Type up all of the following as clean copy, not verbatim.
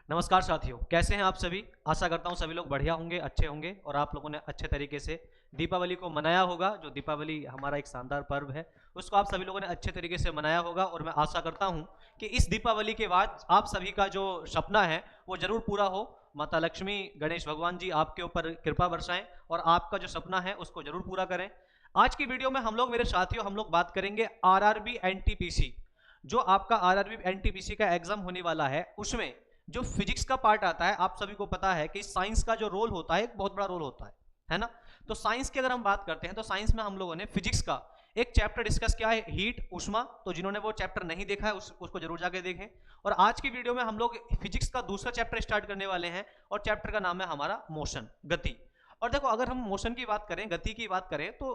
नमस्कार साथियों, कैसे हैं आप सभी। आशा करता हूं सभी लोग बढ़िया होंगे, अच्छे होंगे और आप लोगों ने अच्छे तरीके से दीपावली को मनाया होगा। जो दीपावली हमारा एक शानदार पर्व है, उसको आप सभी लोगों ने अच्छे तरीके से मनाया होगा और मैं आशा करता हूं कि इस दीपावली के बाद आप सभी का जो सपना है वो जरूर पूरा हो। माता लक्ष्मी, गणेश भगवान जी आपके ऊपर कृपा बरसाएं और आपका जो सपना है उसको जरूर पूरा करें। आज की वीडियो में हम लोग, मेरे साथियों, हम लोग बात करेंगे आरआरबी एनटीपीसी। जो आपका आरआरबी एनटीपीसी का एग्जाम होने वाला है, उसमें जो फिजिक्स का पार्ट आता है, आप सभी को पता है कि साइंस का जो रोल होता है एक बहुत बड़ा रोल होता है ना। तो साइंस की अगर हम बात करते हैं तो साइंस में हम लोगों ने फिजिक्स का एक चैप्टर डिस्कस किया है, हीट, ऊष्मा। तो जिन्होंने वो चैप्टर नहीं देखा है उसको जरूर जाके देखें। और आज की वीडियो में हम लोग फिजिक्स का दूसरा चैप्टर स्टार्ट करने वाले हैं और चैप्टर का नाम है हमारा मोशन, गति। और देखो, अगर हम मोशन की बात करें, गति की बात करें, तो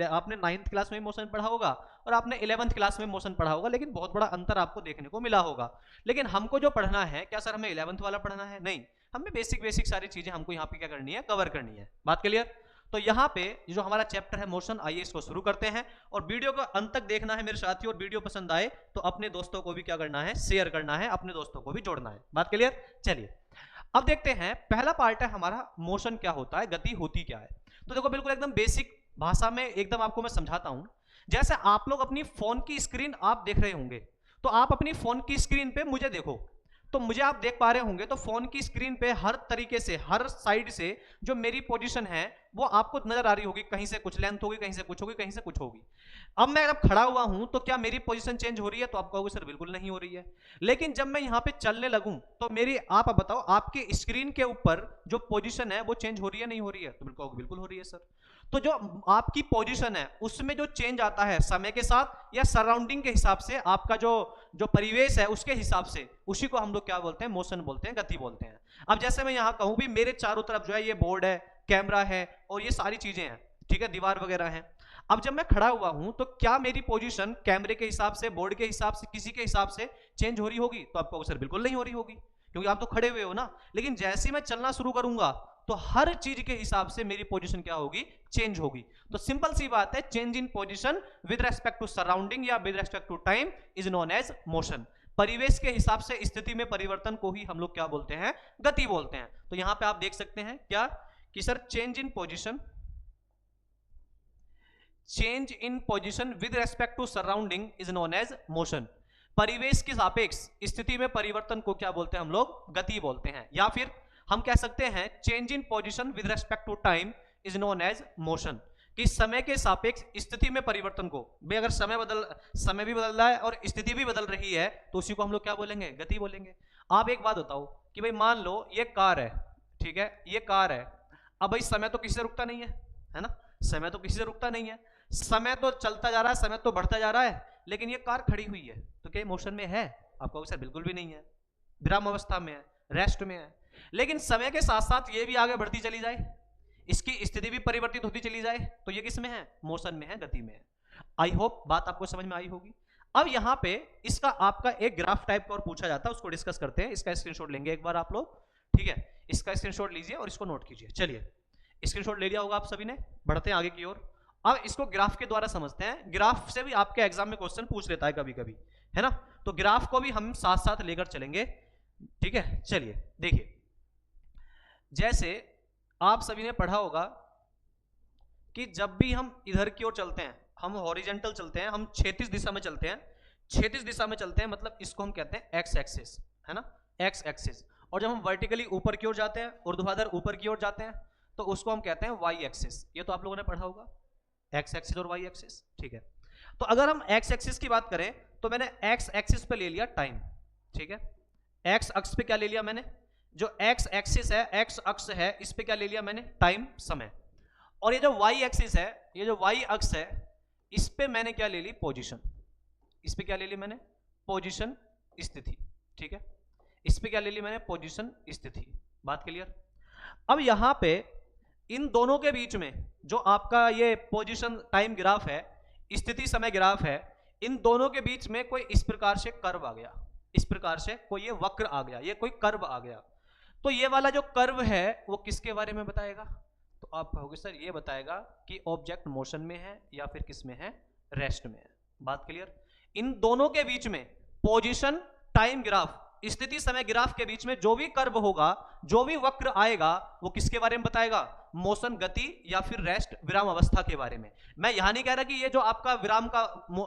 आपने 9th क्लास में मोशन पढ़ा होगा और आपने 11th क्लास में मोशन पढ़ा होगा, लेकिन बहुत बड़ा अंतर आपको देखने को मिला होगा। लेकिन हमको जो पढ़ना है, क्या सर हमें 11th वाला पढ़ना है? नहीं, हमें बेसिक बेसिक सारी चीजें हमको यहाँ पे क्या करनी है, कवर करनी है। बात क्लियर? तो यहाँ पे जो हमारा चैप्टर है मोशन, आइए इसको शुरू करते हैं। और वीडियो को अंत तक देखना है मेरे साथियों, और वीडियो पसंद आए तो अपने दोस्तों को भी क्या करना है, शेयर करना है, अपने दोस्तों को भी जोड़ना है। बात क्लियर? चलिए अब देखते हैं, पहला पार्ट है हमारा मोशन क्या होता है, गति होती क्या है। तो देखो, बिल्कुल एकदम बेसिक भाषा में एकदम आपको मैं समझाता हूं। जैसे आप लोग अपनी फोन की स्क्रीन आप देख रहे होंगे, तो आप अपनी फोन की स्क्रीन पे मुझे देखो, तो मुझे आप देख पा रहे होंगे। तो फोन की स्क्रीन पे हर तरीके से, हर साइड से जो मेरी पोजीशन है वो आपको नजर आ रही होगी। कहीं से कुछ लेंथ होगी, कहीं से कुछ होगी, कहीं से कुछ होगी। अब मैं जब खड़ा हुआ हूं तो क्या मेरी पोजीशन चेंज हो रही है? तो आप कहोगे सर बिल्कुल नहीं हो रही है। लेकिन जब मैं यहां पे चलने लगूं तो मेरी, आप बताओ, आपकी स्क्रीन के ऊपर जो पोजीशन है वो चेंज हो रही है, नहीं हो रही है? तो बिल्कुल हो रही है सर। तो जो आपकी पोजीशन है उसमें जो चेंज आता है समय के साथ या सराउंडिंग के हिसाब से, आपका जो जो परिवेश है उसके हिसाब से, उसी को हम लोग क्या बोलते हैं, मोशन बोलते हैं, गति बोलते हैं। अब जैसे मैं यहां कहूं भी, मेरे चारों तरफ जो है ये बोर्ड है, कैमरा है और ये सारी चीजें हैं, ठीक है, दीवार वगैरह है। अब जब मैं खड़ा हुआ हूं तो क्या मेरी पोजीशन कैमरे के हिसाब से, बोर्ड के हिसाब से, किसी के हिसाब से चेंज हो रही होगी? तो आपको सर बिल्कुल नहीं हो रही होगी, क्योंकि आप तो खड़े हुए हो ना। लेकिन जैसे ही मैं चलना शुरू करूंगा तो हर चीज के हिसाब से मेरी पोजीशन क्या होगी, चेंज होगी। तो सिंपल सी बात है, change in position with respect to surrounding या with respect to time is known as motion. परिवेश के हिसाब से स्थिति में परिवर्तन को ही हम लोग क्या बोलते हैं, गति बोलते हैं। तो यहां पे आप देख सकते हैं क्या कि sir change in position, change in position with respect to surrounding is known as motion. परिवेश के सापेक्ष स्थिति में परिवर्तन को क्या बोलते हैं हम लोग, गति बोलते हैं। या फिर हम कह सकते हैं change in position with respect to time is known as motion, कि समय के सापेक्ष स्थिति में परिवर्तन को, भाई अगर समय भी बदल रहा है और स्थिति भी बदल रही है तो उसी को हम लोग क्या बोलेंगे, गति बोलेंगे। आप एक बात बताओ कि भाई मान लो ये कार है, ठीक है, ये कार है। अब भाई समय तो किसी से रुकता नहीं है ना, समय तो किसी से रुकता नहीं है, समय तो चलता जा रहा है, समय तो बढ़ता जा रहा है, लेकिन ये कार खड़ी हुई है, तो क्या मोशन में है? आपको सर बिल्कुल भी नहीं है, विराम अवस्था में है, रेस्ट में है। लेकिन समय के साथ साथ ये भी आगे बढ़ती चली जाए, इसकी स्थिति भी परिवर्तित होती चली जाए, तो ये किस में है, मोशन में है, गति में है। आई होप बात आपको समझ में आई होगी। अब यहां पे इसका आपका एक ग्राफ टाइप का और पूछा जाता है, उसको डिस्कस करते हैं। इसका स्क्रीनशॉट लेंगे एक बार आप लोग, ठीक है, इसका स्क्रीनशॉट लीजिए और इसको नोट कीजिए। चलिए, स्क्रीनशॉट ले लिया होगा आप सभी ने, बढ़ते हैं आगे की ओर। अब इसको ग्राफ के द्वारा समझते हैं। ग्राफ से भी आपके एग्जाम में क्वेश्चन पूछ लेता है कभी कभी, है ना। तो ग्राफ को भी हम साथ साथ लेकर चलेंगे, ठीक है। चलिए देखिए, जैसे आप सभी ने पढ़ा होगा कि जब भी हम इधर की ओर चलते हैं, हम हॉरिजेंटल चलते हैं, हम क्षैतिज दिशा में चलते हैं, क्षैतिज दिशा में चलते हैं, मतलब इसको हम कहते हैं एक्स एक्सिस, है ना, एक्स एक्सिस। और जब हम वर्टिकली ऊपर की ओर जाते हैं, ऊर्ध्वाधर ऊपर की ओर जाते हैं, तो उसको हम कहते हैं वाई एक्सिस। ये तो आप लोगों ने पढ़ा होगा, एक्स एक्सिस और वाई एक्सिस, ठीक है। तो अगर हम एक्स एक्सिस की बात करें तो मैंने एक्स एक्सिस पे ले लिया टाइम, ठीक है। एक्स अक्ष पे क्या ले लिया मैंने, जो एक्स एक्सिस है, एक्स अक्ष है, इस पे क्या ले लिया मैंने, टाइम, समय। और ये जो वाई एक्सिस है, ये जो वाई अक्ष है, इस पे मैंने क्या ले ली, पोजीशन। इस पे क्या ले ली मैंने, पोजीशन, स्थिति, ठीक है। इस पे क्या ले ली मैंने, पोजीशन, स्थिति। बात क्लियर? अब यहां पे इन दोनों के बीच में जो आपका ये पोजीशन टाइम ग्राफ है, स्थिति समय ग्राफ है, इन दोनों के बीच में कोई इस प्रकार से कर्व आ गया, इस प्रकार से कोई ये वक्र आ गया, ये कोई कर्व आ गया। तो ये वाला जो कर्व है वो किसके बारे में बताएगा? तो आप कहोगे सर ये बताएगा कि ऑब्जेक्ट मोशन में है या फिर किस में है, रेस्ट में है। बात क्लियर? इन दोनों के बीच में पोजीशन टाइम ग्राफ स्थिति समय ग्राफ के बीच में जो भी कर्व होगा, जो भी वक्र आएगा, वो किसके बारे में बताएगा? मोशन, गति या फिर रेस्ट, विराम अवस्था के बारे में। मैं यहां नहीं कह रहा कि ये जो आपका विराम का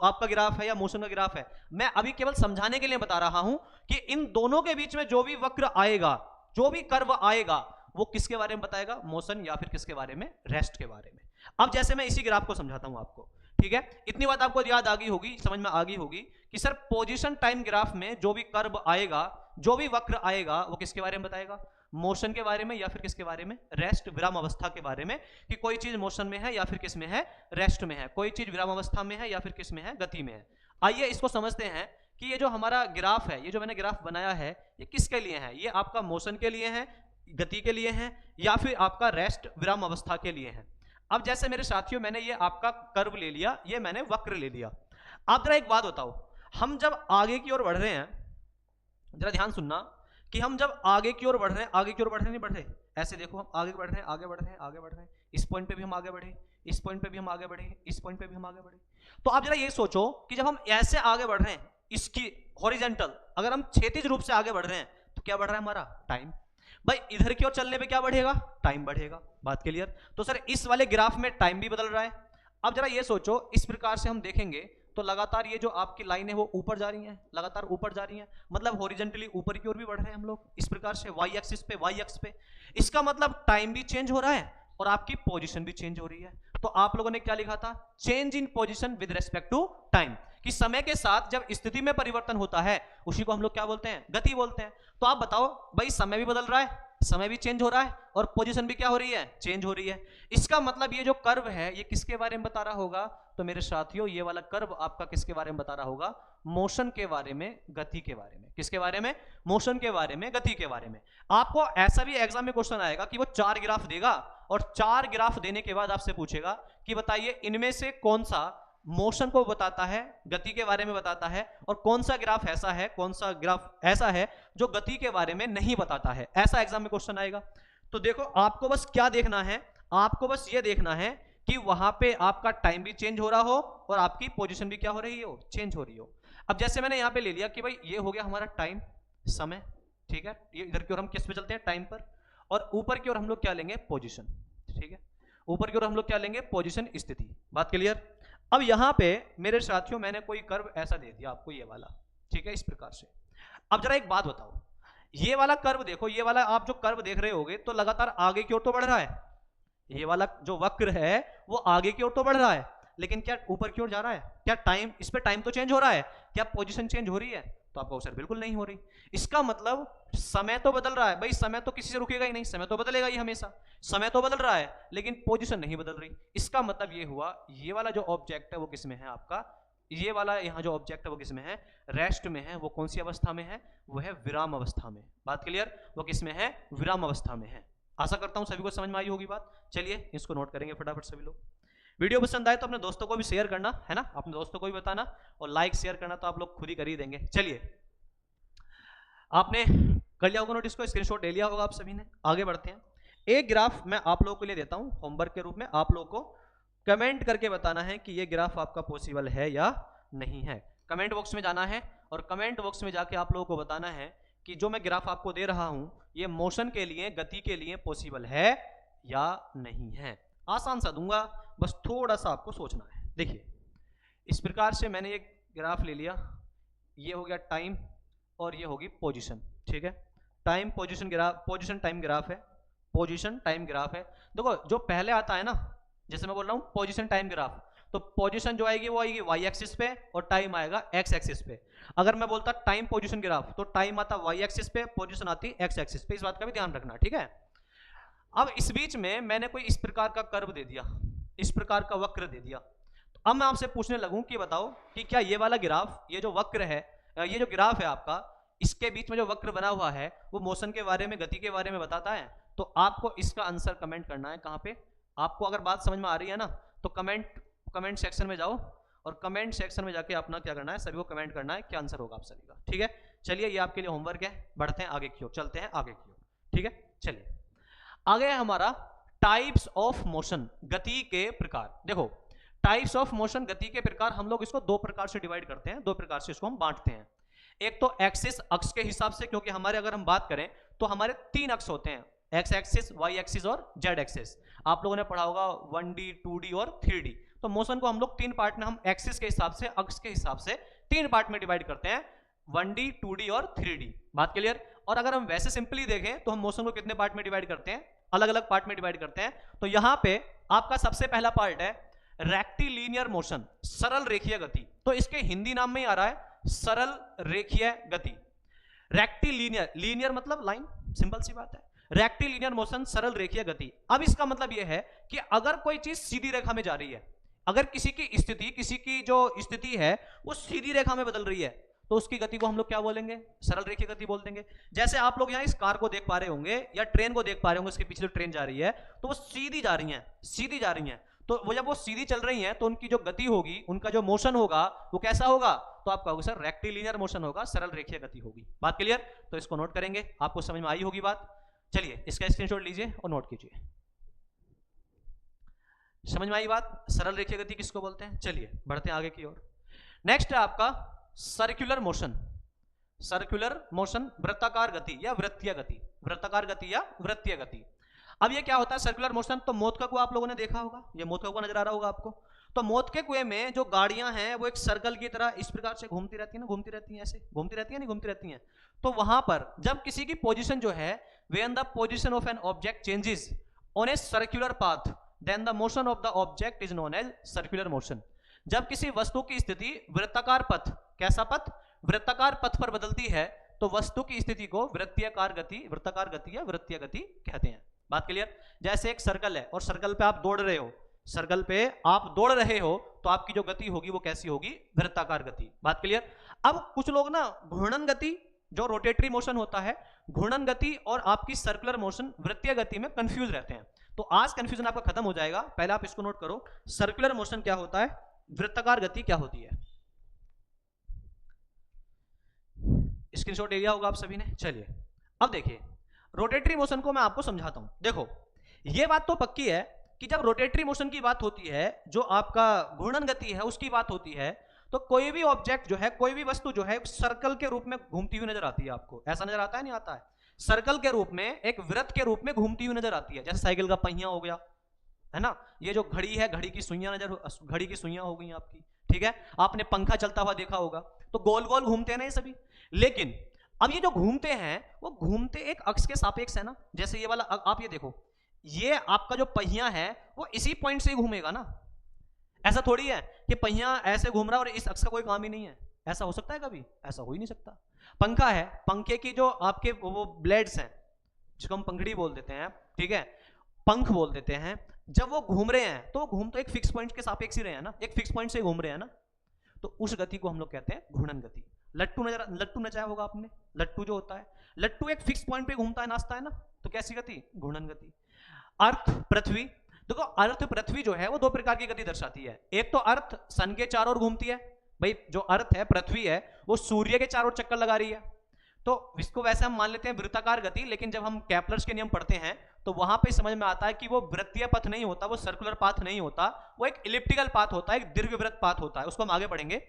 आपका ग्राफ है या मोशन का ग्राफ है, मैं अभी केवल समझाने के लिए बता रहा हूं कि इन दोनों के बीच में जो भी वक्र आएगा, जो भी कर्व आएगा, वो किसके बारे में बताएगा? मोशन या फिर किसके बारे में? रेस्ट के बारे में। अब जैसे मैं इसी ग्राफ को समझाता हूं आपको, ठीक है? इतनी बात आपको याद आ गई होगी, समझ में आ गई होगी कि सर पोजीशन टाइम ग्राफ में जो भी कर्व आएगा, जो भी वक्र आएगा, वो किसके बारे में बताएगा? मोशन के बारे में या फिर किसके बारे में? रेस्ट, विराम अवस्था के बारे में, कि कोई चीज मोशन में है या फिर किस में है? रेस्ट में है। कोई चीज विराम अवस्था में है या फिर किस में है? गति में है। आइए इसको समझते हैं कि ये जो हमारा ग्राफ है, ये जो मैंने ग्राफ बनाया है, ये किसके लिए है? ये आपका मोशन के लिए है, गति के लिए है, या फिर आपका रेस्ट, विराम अवस्था के लिए है। अब जैसे मेरे साथियों, मैंने ये आपका कर्व ले लिया, ये मैंने वक्र ले लिया। आप जरा एक बात बताओ, हम जब आगे की ओर बढ़ रहे हैं, जरा ध्यान सुनना, कि हम जब आगे की ओर बढ़ रहे हैं, आगे की ओर बढ़ रहे नहीं बढ़ रहे, ऐसे देखो, हम आगे बढ़ रहे हैं, आगे बढ़ रहे हैं, आगे बढ़ रहे हैं, इस पॉइंट पे भी हम आगे बढ़े, इस पॉइंट पे भी हम आगे बढ़े, इस पॉइंट पे भी हम आगे बढ़े। तो आप जरा ये सोचो कि जब हम ऐसे आगे बढ़ रहे हैं, इसकी हॉरिजॉन्टल, अगर हम क्षैतिज रूप से आगे बढ़ रहे हैं, तो क्या बढ़ रहा है हमारा? टाइम। भाई इधर की ओर चलने पे क्या बढ़ेगा? टाइम बढ़ेगा। बात क्लियर? तो सर इस वाले ग्राफ में टाइम भी बदल रहा है। अब जरा ये सोचो, इस प्रकार से हम देखेंगे तो लगातार ये जो आपकी लाइन है वो ऊपर जा रही है, लगातार ऊपर जा रही है, मतलब हॉरिजॉन्टली ऊपर की ओर भी बढ़ रहे हैं हम लोग इस प्रकार से, वाई एक्सिस पे, वाई एक्स पे। इसका मतलब टाइम भी चेंज हो रहा है और आपकी पोजीशन भी चेंज हो रही है। तो आप लोगों ने क्या लिखा था? Change in position with respect to time, कि समय के साथ जब स्थिति में परिवर्तन होता है, उसी को हम लोग क्या बोलते हैं? गति बोलते हैं। तो आप बताओ भाई, समय भी बदल रहा है, समय भी चेंज हो रहा है और पोजीशन भी क्या हो रही है? चेंज हो रही है। इसका मतलब ये जो कर्व है, ये किसके बारे में बता रहा होगा? तो मेरे साथियों, ये वाला कर्व आपका किसके बारे में बता रहा होगा? मोशन के बारे में, गति के बारे में। किसके बारे में? मोशन के बारे में, गति के बारे में। आपको ऐसा भी एग्जाम में क्वेश्चन आएगा कि वो 4 ग्राफ देगा और 4 ग्राफ देने के बाद आपसे पूछेगा कि बताइए इनमें से कौन सा मोशन को बताता है, गति के बारे में बताता है, और कौन सा ग्राफ ऐसा है, कौन सा ग्राफ ऐसा है जो गति के बारे में नहीं बताता है। ऐसा एग्जाम में क्वेश्चन आएगा। तो देखो, आपको बस क्या देखना है? आपको बस ये देखना है कि वहां पे आपका टाइम भी चेंज हो रहा हो और आपकी पोजीशन भी क्या हो रही हो? चेंज हो रही हो। अब जैसे मैंने यहां पे ले लिया कि भाई ये हो गया हमारा टाइम, समय, ठीक है? ये इधर की ओर हम किस पे चलते हैं? टाइम पर। और ऊपर की ओर हम लोग क्या लेंगे? पोजीशन, ठीक है? ऊपर की ओर हम लोग क्या लेंगे? पोजीशन, स्थिति। बात क्लियर? अब यहां पे मेरे साथियों, मैंने कोई कर्व ऐसा दे दिया आपको, ये वाला, ठीक है? इस प्रकार से। अब जरा एक बात बताओ, ये वाला कर्व देखो, ये वाला आप जो कर्व देख रहे होगे, तो लगातार आगे की ओर तो बढ़ रहा है। ये वाला जो वक्र है वो आगे की ओर तो बढ़ रहा है, लेकिन क्या ऊपर की ओर जा रहा है? क्या टाइम, इस पे टाइम तो चेंज हो रहा है, क्या पोजीशन चेंज हो रही है? तो आपका उत्तर बिल्कुल नहीं हो रही। इसका मतलब समय तो बदल रहा है। भाई समय तो किसी से रुकेगा ही नहीं, समय तो बदलेगा ही हमेशा। समय तो बदल रहा है लेकिन पोजीशन नहीं बदल रही। इसका मतलब ये हुआ, ये वाला जो ऑब्जेक्ट है वो किस में है आपका? ये वाला यहाँ जो ऑब्जेक्ट है वो किस में है? रेस्ट में है। वो कौन सी अवस्था में है? वो है विराम अवस्था में। बात क्लियर? वो किस में है? विराम अवस्था में है। आशा करता हूं सभी को समझ में आई होगी बात। चलिए इसको नोट करेंगे फटाफट सभी लोग। वीडियो पसंद आए तो अपने दोस्तों को भी शेयर करना है ना, अपने दोस्तों को भी बताना, और लाइक शेयर करना तो आप लोग खुद ही कर ही देंगे। चलिए, आपने कर लिया होगा नोट, इसको स्क्रीनशॉट ले लिया होगा आप सभी ने। आगे बढ़ते हैं। एक ग्राफ मैं आप लोगों के लिए देता हूं होमवर्क के रूप में, आप लोगों को कमेंट करके बताना है कि ये ग्राफ आपका पॉसिबल है या नहीं है। कमेंट बॉक्स में जाना है और कमेंट बॉक्स में जाके आप लोगों को बताना है कि जो मैं ग्राफ आपको दे रहा हूं, ये मोशन के लिए, गति के लिए पॉसिबल है या नहीं है। आसान सा दूंगा, बस थोड़ा सा आपको सोचना है। देखिए, इस प्रकार से मैंने एक ग्राफ ले लिया, ये हो गया टाइम और ये होगी पोजीशन, ठीक है? Time position graph, position time graph है, पोजीशन टाइम ग्राफ है। देखो जो पहले आता है ना, जैसे मैं बोल रहा हूँ पोजीशन टाइम ग्राफ, तो पोजीशन जो आएगी वो आएगी वाई एक्सिस पे और टाइम आएगा एक्स एक्सिस पे। अगर मैं बोलता टाइम पोजीशन ग्राफ, तो टाइम आता वाई एक्सिस पे, पोजीशन आती एक्स एक्सिस पे। इस बात का भी ध्यान रखना, ठीक है? अब इस बीच में मैंने कोई इस प्रकार का कर्व दे दिया, इस प्रकार का वक्र दे दिया। तो अब मैं आपसे पूछने लगूं कि बताओ कि क्या ये वाला ग्राफ, ये जो वक्र है, ये जो ग्राफ है आपका, इसके बीच में जो वक्र बना हुआ है वो मोशन के बारे में, गति के बारे में बताता है? तो आपको इसका आंसर कमेंट करना है। कहां पे? आपको अगर बात समझ में आ रही है ना, तो कमेंट सेक्शन में जाओ और कमेंट सेक्शन में जाके अपना क्या करना है, सभी को कमेंट करना है क्या आंसर होगा आप सभी का, ठीक है? चलिए, ये आपके लिए होमवर्क है। बढ़ते हैं आगे की ओर, चलते हैं आगे की ओर, ठीक है? चलिए, आगे है हमारा टाइप्स ऑफ मोशन, गति के प्रकार। देखो, टाइप्स ऑफ मोशन, गति के प्रकार, हम लोग इसको 2 प्रकार से डिवाइड करते हैं, 2 प्रकार से इसको हम बांटते हैं। एक तो एक्सिस अक्ष के हिसाब से, क्योंकि हमारे अगर हम बात करें तो हमारे 3 अक्ष होते हैं, एक्स एक्सिस, वाई एक्सिस और जेड एक्सिस। आप लोगों ने पढ़ा होगा 1D 2D और 3D। तो मोशन को हम लोग 3 पार्ट में, हम एक्सिस के हिसाब से, अक्ष के हिसाब से 3 पार्ट में डिवाइड करते हैं, 1D 2D और 3D। बात क्लियर? और अगर हम वैसे सिंपली देखें तो हम मोशन को कितने पार्ट में डिवाइड करते हैं, अलग अलग पार्ट में डिवाइड करते हैं। तो यहां पे आपका सबसे पहला पार्ट है रेक्टिलिनियर मोशन, सरल रेखीय गति। तो इसके हिंदी नाम में ही आ रहा है सरल रेखीय गति। रेक्टिलिनियर, लीनियर मतलब लाइन, सिंपल सी बात है। रेक्टिलिनियर मोशन, सरल रेखीय गति। अब इसका मतलब यह है कि अगर कोई चीज सीधी रेखा में जा रही है, अगर किसी की स्थिति, किसी की जो स्थिति है वो सीधी रेखा में बदल रही है, तो उसकी गति को हम लोग क्या बोलेंगे, सरल रेखीय गति बोल देंगे। जैसे आप लोग यहाँ इस कार को देख पा रहे होंगे या ट्रेन को देख पा रहे होंगे, उसके पीछे जो ट्रेन जा रही है तो वो सीधी जा रही है, सीधी जा रही है। तो वो जब वो सीधी चल रही हैं तो उनकी जो गति होगी, उनका जो मोशन होगा वो कैसा होगा, तो आप कहोगे सर रेक्टिलिनियर मोशन होगा, सरल रेखीय गति होगी। बात क्लियर? तो इसको नोट करेंगे, आपको समझ में आई होगी बात। चलिए इसका स्क्रीनशॉट लीजिए और नोट कीजिए। समझ में आई बात, सरल रेखीय गति किसको बोलते हैं। चलिए बढ़ते हैं आगे की ओर। नेक्स्ट है आपका सर्कुलर मोशन। सर्कुलर मोशन, वृत्ताकार गति या वृत्तीय गति, वृत्ताकार गति या वृत्तीय गति। अब ये क्या होता है सर्कुलर मोशन, तो मौत का कुआं आप लोगों ने देखा होगा, ये मौत का कुआं नजर आ रहा होगा आपको। तो मौत के कुएं में जो गाड़ियां हैं वो एक सर्कल की तरह इस प्रकार से घूमती रहती है ना, घूमती रहती हैं, ऐसे घूमती रहती है, नहीं घूमती रहती हैं। तो वहां पर जब किसी की पोजीशन जो है, when the position of an object changes on a circular path, then the motion of the object is known as circular motion. जब किसी वस्तु की स्थिति वृत्ताकार पथ, कैसा पथ, वृत्ताकार पथ पर बदलती है तो वस्तु की स्थिति को वृत्तीयकार गति, वृत्ताकार गति या वृत्तीय गति कहते हैं। बात क्लियर? जैसे एक सर्कल है और सर्कल पे आप दौड़ रहे हो, सर्कल पे आप दौड़ रहे हो तो आपकी जो गति होगी वो कैसी होगी, वृत्ताकार गति। बात क्लियर? अब कुछ लोग ना घूर्णन गति, जो रोटेटरी मोशन होता है, घूर्णन गति और आपकी सर्कुलर मोशन, वृत्तीय गति में कंफ्यूज रहते हैं। तो आज कंफ्यूजन आपका खत्म हो जाएगा। पहले आप इसको नोट करो, सर्कुलर मोशन क्या होता है, वृत्ताकार गति क्या होती है। स्क्रीनशॉट ले लिया होगा आप सभी ने। चलिए अब देखिए रोटेटरी मोशन को मैं आपको समझाता हूं। देखो ये बात तो पक्की है कि जब रोटेटरी मोशन की बात होती है, जो आपका घूर्णन गति है उसकी बात होती है, तो कोई भी ऑब्जेक्ट जो है, कोई भी वस्तु जो है सर्कल के रूप में घूमती हुई नजर आती है। आपको ऐसा नजर आता है, नहीं आता है? सर्कल के रूप में, एक वृत्त के रूप में घूमती हुई नजर आती है। जैसे साइकिल का पहिया हो गया, है ना, ये जो घड़ी है, घड़ी की सुइयां घड़ी की सुइयां हो गई आपकी, ठीक है। आपने पंखा चलता हुआ देखा होगा, तो गोल गोल घूमते हैं ना ये सभी। लेकिन अब ये जो घूमते हैं वो घूमते एक अक्ष के सापेक्ष है ना। जैसे ये वाला आप ये देखो, ये आपका जो पहिया है वो इसी पॉइंट से ही घूमेगा ना। ऐसा थोड़ी है कि पहिया ऐसे घूम रहा है और इस अक्ष का कोई काम ही नहीं है। ऐसा हो सकता है कभी? ऐसा हो ही नहीं सकता। पंखा है, पंखे की जो आपके वो ब्लेड्स हैं, जिसको हम पंखड़ी बोल देते हैं, ठीक है, पंख बोल देते हैं, जब वो घूम रहे हैं तो घूम तो एक फिक्स पॉइंट के सापेक्ष ही रहे हैं ना, एक फिक्स पॉइंट से घूम रहे हैं ना। तो उस गति को हम लोग कहते हैं घूर्णन गति। लट्टू नचाया होगा आपने, लट्टू जो होता है, लट्टू एक फिक्स पॉइंट पे घूमता है, नाचता है ना, तो कैसी गति? घूर्णन गति। अर्थ पृथ्वी, देखो अर्थ पृथ्वी जो है वो 2 प्रकार की गति दर्शाती है। एक तो अर्थ सन के चारों ओर घूमती है, भाई जो अर्थ है, पृथ्वी है, वो सूर्य के चारों ओर चक्कर लगा रही है, तो इसको वैसे हम मान लेते हैं वृत्ताकार गति। लेकिन जब हम कैपलर्स के नियम पढ़ते हैं तो वहां पे समझ में आता है कि वो वृत्तीय पथ नहीं होता, वो सर्कुलर पाथ नहीं होता, वो एक इलिप्टिकल पाथ होता है, एक दीर्घवृत्त पाथ होता है। उसको हम आगे पढ़ेंगे।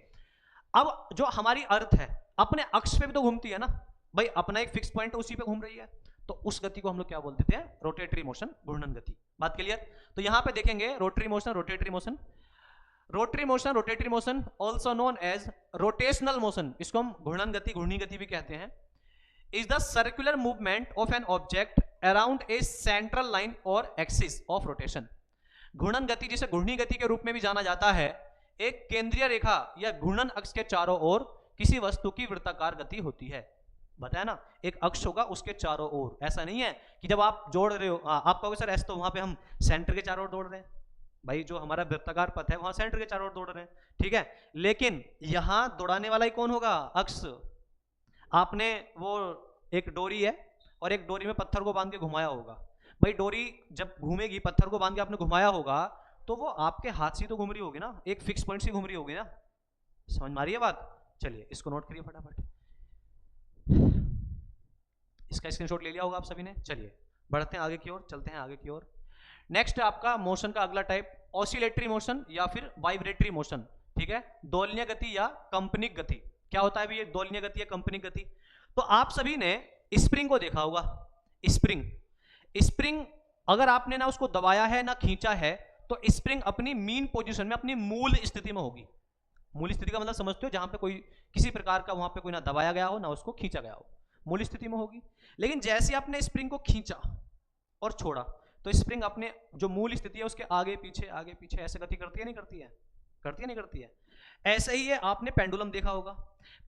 अब जो हमारी अर्थ है अपने अक्ष पे भी तो घूमती है ना भाई, अपना एक फिक्स पॉइंट उसी पे घूम रही है, तो उस गति को हम लोग क्या बोल देते हैं? रोटेटरी मोशन, घूर्णन गति। बात क्लियर? तो यहां पे देखेंगे rotary motion, rotatory motion, rotary motion, rotatory motion also known as rotational motion, इसको हम घूर्णन गति, घूर्णी गति भी कहते हैं, is the circular movement of an object around a central line और एक्सिस ऑफ रोटेशन। घूर्णन गति, जिसे घूर्णी गति के रूप में भी जाना जाता है, एक केंद्रीय रेखा या घूर्णन अक्ष के चारों ओर किसी वस्तु की वृत्ताकार गति होती है। बताया ना, एक अक्ष होगा उसके चारों ओर। ऐसा नहीं है कि जब आप जोड़ रहे हो, आप कहोगे सर ऐसे तो वहां पे हम सेंटर के चारों ओर दौड़ रहे हैं, भाई जो हमारा वृत्ताकार पथ है वहां सेंटर के चारों ओर दौड़ रहे हैं, ठीक है। लेकिन यहां दौड़ाने वाला ही कौन होगा? अक्ष। आपने वो एक डोरी है और एक डोरी में पत्थर को बांध के घुमाया होगा, भाई डोरी जब घूमेगी, पत्थर को बांध के आपने घुमाया होगा, तो वो आपके हाथ से तो घूम रही होगी ना, एक फिक्स पॉइंट से घूम रही होगी ना। समझ में आ रही है बात? चलिए इसको नोट करिए फटाफट, इसका स्क्रीनशॉट ले लिया होगा आप सभी ने। चलिए बढ़ते हैं आगे की ओर, चलते हैं आगे की ओर। नेक्स्ट आपका मोशन का अगला टाइप ऑसिलेटरी मोशन या फिर वाइब्रेटरी मोशन, ठीक है। दोलनीय गति या कंपनिक गति। क्या होता है ये? दो लिनियर गति है, कंपनी गति। तो आप सभी ने स्प्रिंग को देखा होगा। स्प्रिंग अगर आपने ना उसको दबाया है ना खींचा है, तो स्प्रिंग अपनी मीन पोजीशन में, अपनी मूल स्थिति में होगी। मूल स्थिति का मतलब समझते हो, जहां पे कोई किसी प्रकार का वहां पे कोई ना दबाया गया हो ना उसको खींचा गया हो, मूल स्थिति में होगी। लेकिन जैसे आपने स्प्रिंग को खींचा और छोड़ा, तो स्प्रिंग अपने जो मूल स्थिति है उसके आगे पीछे ऐसे गति करती है नहीं करती है? करती है नहीं करती है? ऐसे ही है, आपने पेंडुलम देखा होगा।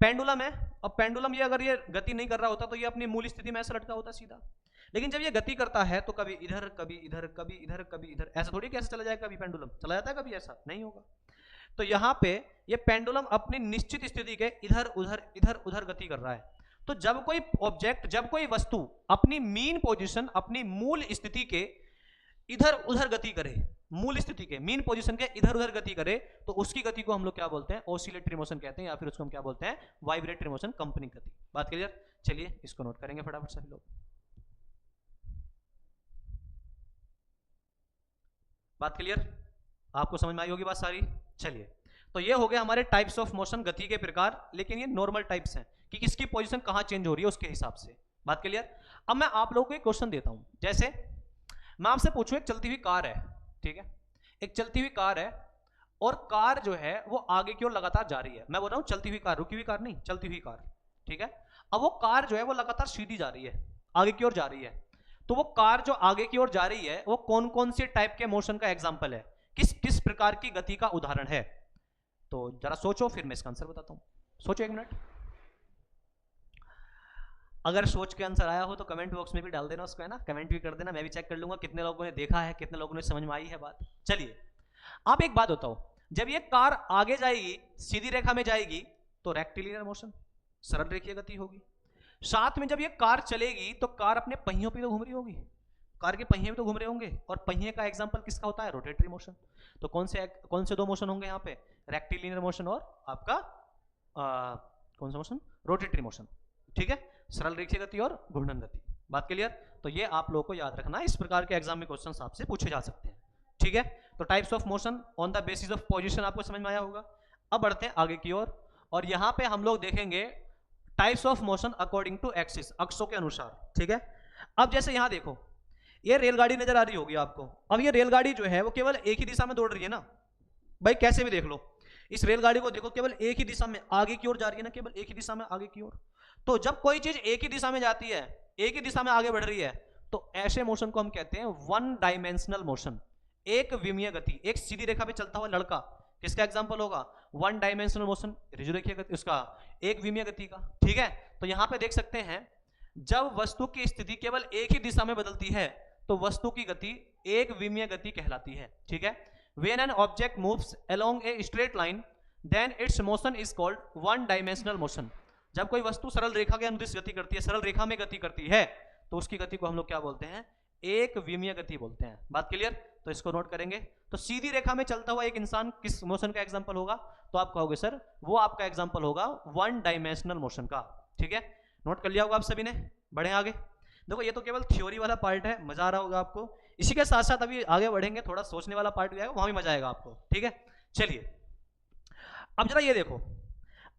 पेंडुलम है, अब पेंडुलम ये अगर ये गति नहीं कर रहा होता तो ये अपनी मूल स्थिति में ऐसा लटका होता सीधा। लेकिन जब ये गति करता है तो कभी इधर कभी इधर, कभी इधर कभी इधर, ऐसा थोड़ी कैसे चला जाएगा? कभी पेंडुलम चला जाता है, कभी ऐसा नहीं होगा। तो यहां पे ये पेंडुलम अपनी निश्चित स्थिति के इधर उधर गति कर रहा है। तो जब कोई ऑब्जेक्ट, जब कोई वस्तु अपनी मीन पोजीशन, अपनी मूल स्थिति के इधर उधर गति करे, मूल स्थिति के मीन पोजीशन के इधर उधर गति करे, तो उसकी गति को हम लोग क्या बोलते हैं? ऑसिलेटरी मोशन कहते हैं, या फिर उसको हम क्या बोलते हैं? वाइब्रेटरी मोशन, कंपनी गति। बात क्लियर? चलिए इसको नोट करेंगे फटाफट सभी लोग। बात क्लियर? आपको समझ में आई होगी बात सारी? चलिए, तो ये हो गया हमारे टाइप्स ऑफ मोशन, गति के प्रकार। लेकिन ये नॉर्मल टाइप्स हैं कि किसकी पोजीशन कहां चेंज हो रही है उसके हिसाब से। बात क्लियर? अब मैं आप लोगों को एक क्वेश्चन देता हूं। जैसे मैं आपसे पूछूं, एक चलती हुई कार है, ठीक है? एक चलती हुई कार है और कार जो है वो आगे की ओर लगातार जा रही है। मैं बोल रहा हूं चलती हुई कार, रुकी हुई कार नहीं, चलती हुई कार, ठीक है? अब वो कार जो है वो लगातार सीधी जा रही है, आगे की ओर जा रही है। तो वो कार जो आगे की ओर जा रही है वो कौन कौन से टाइप के मोशन का एग्जाम्पल है? किस किस प्रकार की गति का उदाहरण है? तो जरा सोचो, फिर मैं इसका आंसर बताता हूं। सोचो एक मिनट। अगर सोच के आंसर आया हो तो कमेंट बॉक्स में भी डाल देना उसको, है ना? कमेंट भी कर देना, मैं भी चेक कर लूंगा कितने लोगों ने देखा है, कितने लोगों ने समझ में आई है बात। चलिए, आप एक बात बताओ, जब ये कार आगे जाएगी, सीधी रेखा में जाएगी, तो रेक्टिलिनियर मोशन, सरल रेखीय गति होगी। साथ में जब ये कार चलेगी तो कार अपने पहियों पे तो घूम रही होगी, कार के पहिए भी तो घूम रहे होंगे, और पहिए का एग्जांपल किसका होता है? Rotatory motion. तो कौन से दो मोशन होंगे यहाँ पे? रेक्टिलिनियर मोशन और आपका कौन सा मोशन? रोटेटरी मोशन, ठीक है? सरल रेखीय गति और घूर्णन गति। बात क्लियर? तो ये आप लोगों को याद रखना, इस प्रकार के एग्जाम में क्वेश्चन आपसे पूछे जा सकते हैं, ठीक है? तो types of motion on the basis of position आपको समझ में आया होगा। अब बढ़ते हैं आगे की ओर, और यहां पे हम लोग देखेंगे types of motion according to axis, अक्षों के अनुसार, ठीक है? अब जैसे यहां देखो, ये रेलगाड़ी नजर आ रही होगी आपको। अब ये रेलगाड़ी जो है वो केवल एक ही दिशा में दौड़ रही है ना भाई, कैसे भी देख लो, इस रेलगाड़ी को देखो, केवल एक ही दिशा में आगे की ओर जा रही है ना, केवल एक ही दिशा में आगे की ओर। तो जब कोई चीज एक ही दिशा में जाती है, एक ही दिशा में आगे बढ़ रही है, तो ऐसे मोशन को हम कहते हैं वन डायमेंशनल मोशन, एक विमीय गति। एक सीधी रेखा पे चलता हुआ लड़का किसका एग्जांपल होगा? वन डायमेंशनल मोशन, ऋजुरेखीय गति, उसका एक विमीय गति का, ठीक है? तो यहां पे देख सकते हैं, जब वस्तु की स्थिति केवल एक ही दिशा में बदलती है तो वस्तु की गति एक विमीय गति कहलाती है, ठीक है? When an object moves along a straight line, then its motion is called one dimensional motion. जब कोई वस्तु सरल रेखा के अनुदिश गति करती है, सरल रेखा में गति करती है, तो उसकी गति को हम लोग क्या बोलते हैं? एक विमीय गति बोलते हैं। बात क्लियर? तो इसको नोट करेंगे। तो सीधी रेखा में चलता हुआ एक इंसान किस मोशन का एग्जांपल होगा? तो आप कहोगे सर वो आपका एग्जांपल होगा वन डायमेंशनल मोशन का, ठीक है? नोट कर लिया होगा आप सभी ने। बढ़े आगे। देखो ये तो केवल थ्योरी वाला पार्ट है, मजा आ रहा होगा आपको। इसी के साथ साथ अभी आगे बढ़ेंगे, थोड़ा सोचने वाला पार्ट भी आएगा, वहां भी मजा आएगा आपको, ठीक है? चलिए अब जरा ये देखो,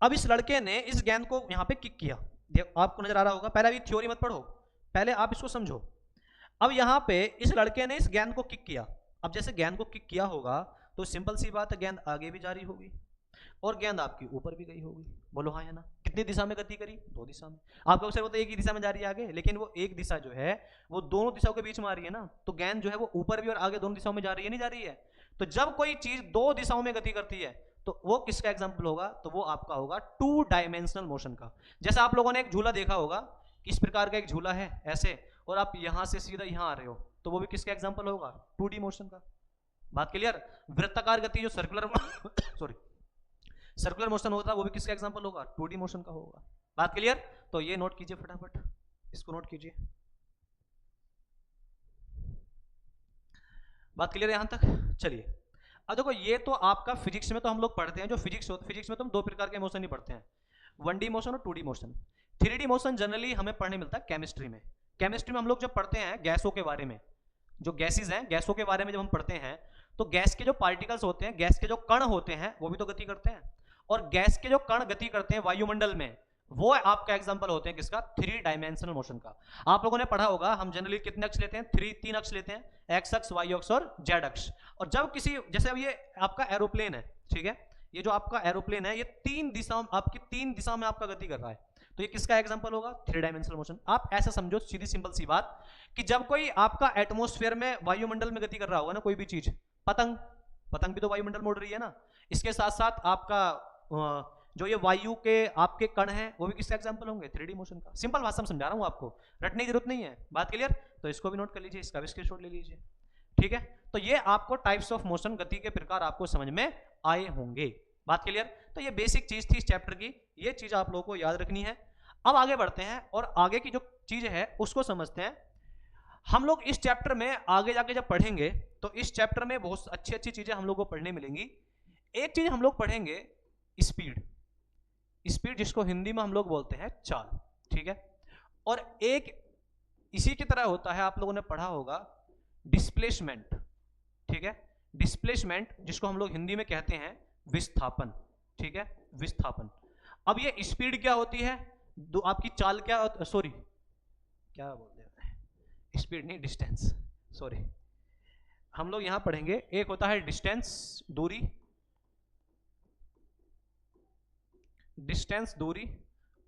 अब इस लड़के ने इस गेंद को यहां पे किक किया, देखो आपको नजर आ रहा होगा। पहले अभी थ्योरी मत पढ़ो, पहले आप इसको समझो। अब यहां पे इस लड़के ने इस गेंद को किक किया। अब जैसे गेंद को किक किया होगा तो सिंपल सी बात है, गेंद आगे भी जा रही होगी और गेंद आपकी ऊपर भी गई होगी। बोलो हाँ या ना? कितनी दिशा में गति करी? दो दिशा में। आपको अक्सर होता है एक ही दिशा में जा रही है आगे, लेकिन वो एक दिशा जो है वो दोनों दिशाओं के बीच में आ रही है ना, तो गेंद जो है वो ऊपर भी और आगे दोनों दिशाओं में जा रही है, नहीं जा रही है? तो जब कोई चीज दो दिशाओं में गति करती है तो वो किसका एग्जाम्पल होगा? तो वो आपका होगा टू डायमेंशनल मोशन का। जैसे आप लोगों ने एक झूला देखा होगा, किस प्रकार का एक झूला है ऐसे, और आप यहां से सीधा यहां आ रहे हो, तो वो भी किसका एग्जाम्पल होगा? 2D मोशन का। बात क्लियर? वृत्ताकार गति जो सर्कुलर सॉरी सर्कुलर मोशन होता है वो भी किसका एग्जांपल होगा? 2D मोशन का होगा। बात क्लियर? तो ये नोट कीजिए फटाफट, इसको नोट कीजिए। बात क्लियर यहां तक? चलिए अब देखो, ये तो आपका फिजिक्स में तो हम लोग पढ़ते हैं, जो फिजिक्स में तो हम दो प्रकार के मोशन ही पढ़ते हैं, 1D मोशन और 2D motion. 3D motion generally हमें पढ़ने मिलता है केमिस्ट्री में। केमिस्ट्री में हम लोग जब पढ़ते हैं गैसों के बारे में, जो गैसेज हैं, गैसों के बारे में जब हम पढ़ते हैं, तो गैस के जो पार्टिकल्स होते हैं, गैस के जो कण होते हैं, वो भी तो गति करते हैं। और गैस के जो कण गति करते हैं वायुमंडल में, वो आपका एग्जांपल होते हैं किसका? 3 डायमेंशनल मोशन का। आप लोगों ने पढ़ा होगा, हम जनरली कितने अक्ष लेते हैं? 3 अक्ष लेते हैं, एक्स अक्ष, वाई अक्ष और जेड अक्ष। और जब किसी, जैसे अब ये आपका एरोप्लेन है, ठीक है, ये जो आपका एरोप्लेन है, ये 3 दिशाओं, आपकी 3 दिशा में आपका गति कर रहा है, तो ये किसका एग्जांपल होगा? 3 डायमेंशनल मोशन। आप ऐसा समझो, सीधी सिंपल सी बात, कि जब कोई आपका एटमॉस्फेयर में, वायुमंडल में गति कर रहा होगा ना कोई भी चीज, पतंग भी तो वायुमंडल मोड़ रही है ना, इसके साथ साथ आपका जो ये वायु के आपके कण हैं, वो भी किसका एग्जांपल होंगे? 3D मोशन का। सिंपल भाषा में समझा रहा हूं आपको, रटने की जरूरत नहीं है। बात क्लियर? तो इसको भी नोट कर लीजिए, इसका भी स्क्रीनशॉट ले लीजिए, ठीक है। तो ये आपको टाइप्स ऑफ मोशन, गति के प्रकार आपको समझ में आए होंगे। बात क्लियर? तो ये बेसिक चीज थी इस चैप्टर की, ये चीज आप लोगों को याद रखनी है। अब आगे बढ़ते हैं और आगे की जो चीज है उसको समझते हैं। हम लोग इस चैप्टर में आगे जाके जब पढ़ेंगे तो इस चैप्टर में बहुत अच्छी अच्छी चीजें हम लोग को पढ़ने मिलेंगी। एक चीज हम लोग पढ़ेंगे स्पीड, जिसको हिंदी में हम लोग बोलते हैं चाल, ठीक है। और एक इसी की तरह होता है, आप लोगों ने पढ़ा होगा, डिस्प्लेसमेंट, ठीक है, डिस्प्लेसमेंट जिसको हम लोग हिंदी में कहते हैं विस्थापन, ठीक है, विस्थापन। अब ये स्पीड क्या होती है, आपकी चाल क्या, सॉरी क्या बोलते हैं, स्पीड नहीं, डिस्टेंस, सॉरी, हम लोग यहां पढ़ेंगे, एक होता है डिस्टेंस, दूरी,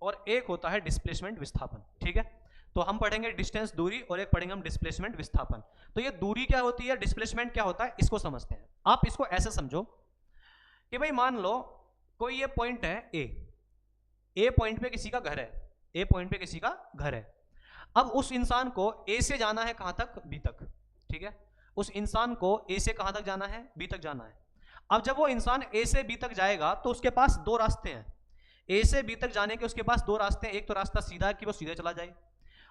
और एक होता है डिस्प्लेसमेंट, विस्थापन, ठीक है। तो हम पढ़ेंगे डिस्टेंस, दूरी, और एक पढ़ेंगे हम डिस्प्लेसमेंट, विस्थापन। तो ये दूरी क्या होती है, डिस्प्लेसमेंट क्या होता है, इसको समझते हैं। आप इसको ऐसे समझो कि भाई मान लो कोई ये पॉइंट है ए पॉइंट पे किसी का घर है, ए पॉइंट पे किसी का घर है। अब उस इंसान को ए से जाना है कहां तक? बी तक, ठीक है। उस इंसान को ए से कहां तक जाना है? बी तक जाना है। अब जब वो इंसान ए से बी तक जाएगा तो उसके पास 2 रास्ते हैं। ए से बी तक जाने के उसके पास 2 रास्ते हैं। एक तो रास्ता सीधा है कि वो सीधे चला जाए,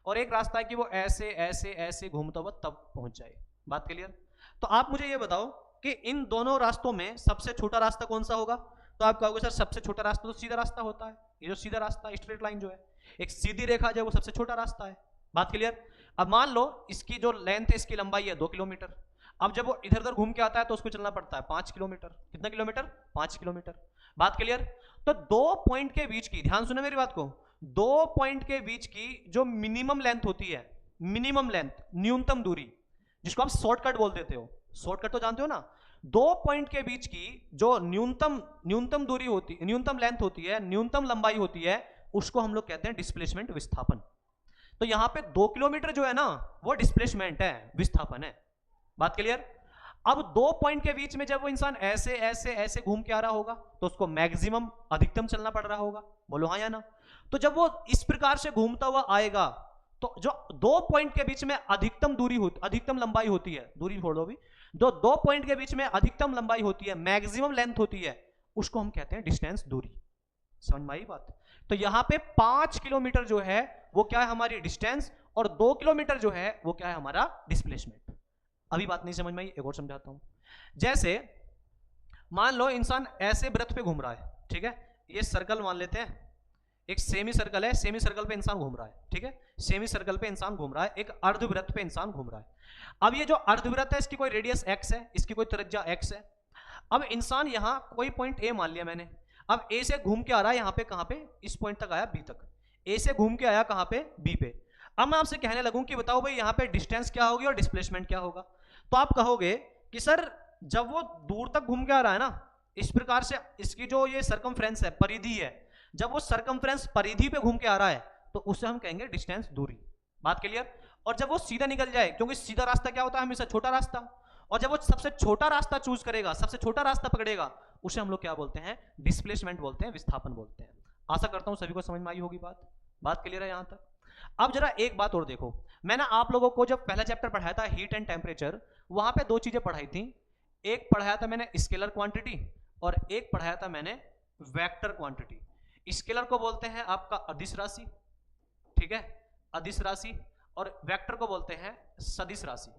और एक रास्ता है कि वो ऐसे ऐसे ऐसे घूमता हुआ तब पहुंच जाए। बात क्लियर? तो आप मुझे ये बताओ कि इन दोनों रास्तों में सबसे छोटा रास्ता कौन सा होगा? तो आप कहोगे सर सबसे छोटा रास्ता तो सीधा रास्ता होता है, ये जो सीधा रास्ता, स्ट्रेट लाइन जो है, एक सीधी रेखा जो है, वो सबसे छोटा रास्ता है। बात क्लियर? अब मान लो इसकी जो लेंथ है, इसकी लंबाई है 2 किलोमीटर। अब जब वो इधर उधर घूम के आता है तो उसको चलना पड़ता है 5 किलोमीटर। कितना किलोमीटर? 5 किलोमीटर। बात क्लियर? तो 2 पॉइंट के बीच की, ध्यान सुने मेरी बात को, 2 पॉइंट के बीच की जो मिनिमम लेंथ होती है, मिनिमम लेंथ, न्यूनतम दूरी, जिसको आप शॉर्टकट बोल देते हो, शॉर्टकट तो जानते हो ना, 2 पॉइंट के बीच की जो न्यूनतम दूरी होती, न्यूनतम लेंथ होती है, न्यूनतम लंबाई होती है, उसको हम लोग कहते हैं डिस्प्लेसमेंट, विस्थापन। तो यहां पे 2 किलोमीटर जो है ना, वो डिस्प्लेसमेंट है, विस्थापन है। बात क्लियर? अब 2 पॉइंट के बीच में जब वो इंसान ऐसे ऐसे ऐसे घूम के आ रहा होगा तो उसको मैक्सिमम, अधिकतम चलना पड़ रहा होगा। बोलो हाँ या ना? तो जब वो इस प्रकार से घूमता हुआ आएगा तो जो 2 पॉइंट के बीच में अधिकतम दूरी होती, अधिकतम लंबाई होती है, दूरी छोड़ दो भी, जो 2 पॉइंट के बीच में अधिकतम लंबाई होती है, मैक्सिमम लेंथ होती है, उसको हम कहते हैं डिस्टेंस, दूरी। समझ में आई बात? तो यहां पे 5 किलोमीटर जो है वो क्या है? हमारी डिस्टेंस। और 2 किलोमीटर जो है वो क्या है? हमारा डिस्प्लेसमेंट। अभी बात नहीं समझ में आई, एक और समझाता हूं। जैसे मान लो इंसान ऐसे वृत्त पे घूम रहा है, ठीक है, ये सर्कल मान लेते हैं, एक सेमी सर्कल है, सेमी सर्कल पे इंसान घूम रहा है, ठीक है, सेमी सर्कल पे इंसान घूम रहा है, एक अर्धवृत्त पे इंसान घूम रहा है। अब ये जो अर्धवृत्त है, इसकी कोई रेडियस x है, इसकी कोई त्रिज्या x है। अब इंसान यहां कोई पॉइंट a मान लिया मैंने, अब a से घूम के आ रहा है यहां पे, कहां पे? इस पॉइंट तक आया, b तक। a से घूम के आया कहां पे? b पे। अब मैं आपसे कहने लगूं कि बताओ भाई यहां पे डिस्टेंस क्या होगी और डिस्प्लेसमेंट क्या होगा? तो आप कहोगे कि सर जब वो दूर तक घूम के आ रहा है ना, इस प्रकार से इसकी जो ये सरकमफ्रेंस है, परिधि है, जब वो सरकमफ्रेंस परिधि पे घूम के आ रहा है तो उसे हम कहेंगे डिस्टेंस, दूरी। बात क्लियर? और जब वो सीधा निकल जाए, क्योंकि सीधा रास्ता क्या होता है? हमेशा छोटा रास्ता। और जब वो सबसे छोटा रास्ता चूज करेगा, सबसे छोटा रास्ता पकड़ेगा, उसे हम लोग क्या बोलते हैं? डिस्प्लेसमेंट बोलते हैं, विस्थापन बोलते हैं। आशा करता हूं सभी को समझ में आई होगी बात। बात क्लियर है यहां तक? अब जरा एक बात और देखो, मैंने आप लोगों को जब पहला चैप्टर पढ़ाया था हीट एंड टेम्परेचर, वहां पे 2 चीजें पढ़ाई थी। एक पढ़ाया था मैंने स्केलर क्वांटिटी, और एक पढ़ाया था मैंने वेक्टर क्वांटिटी। स्केलर को बोलते हैं आपका अदिश राशि, ठीक है, अदिश राशि, और वेक्टर को बोलते हैं सदिश राशि।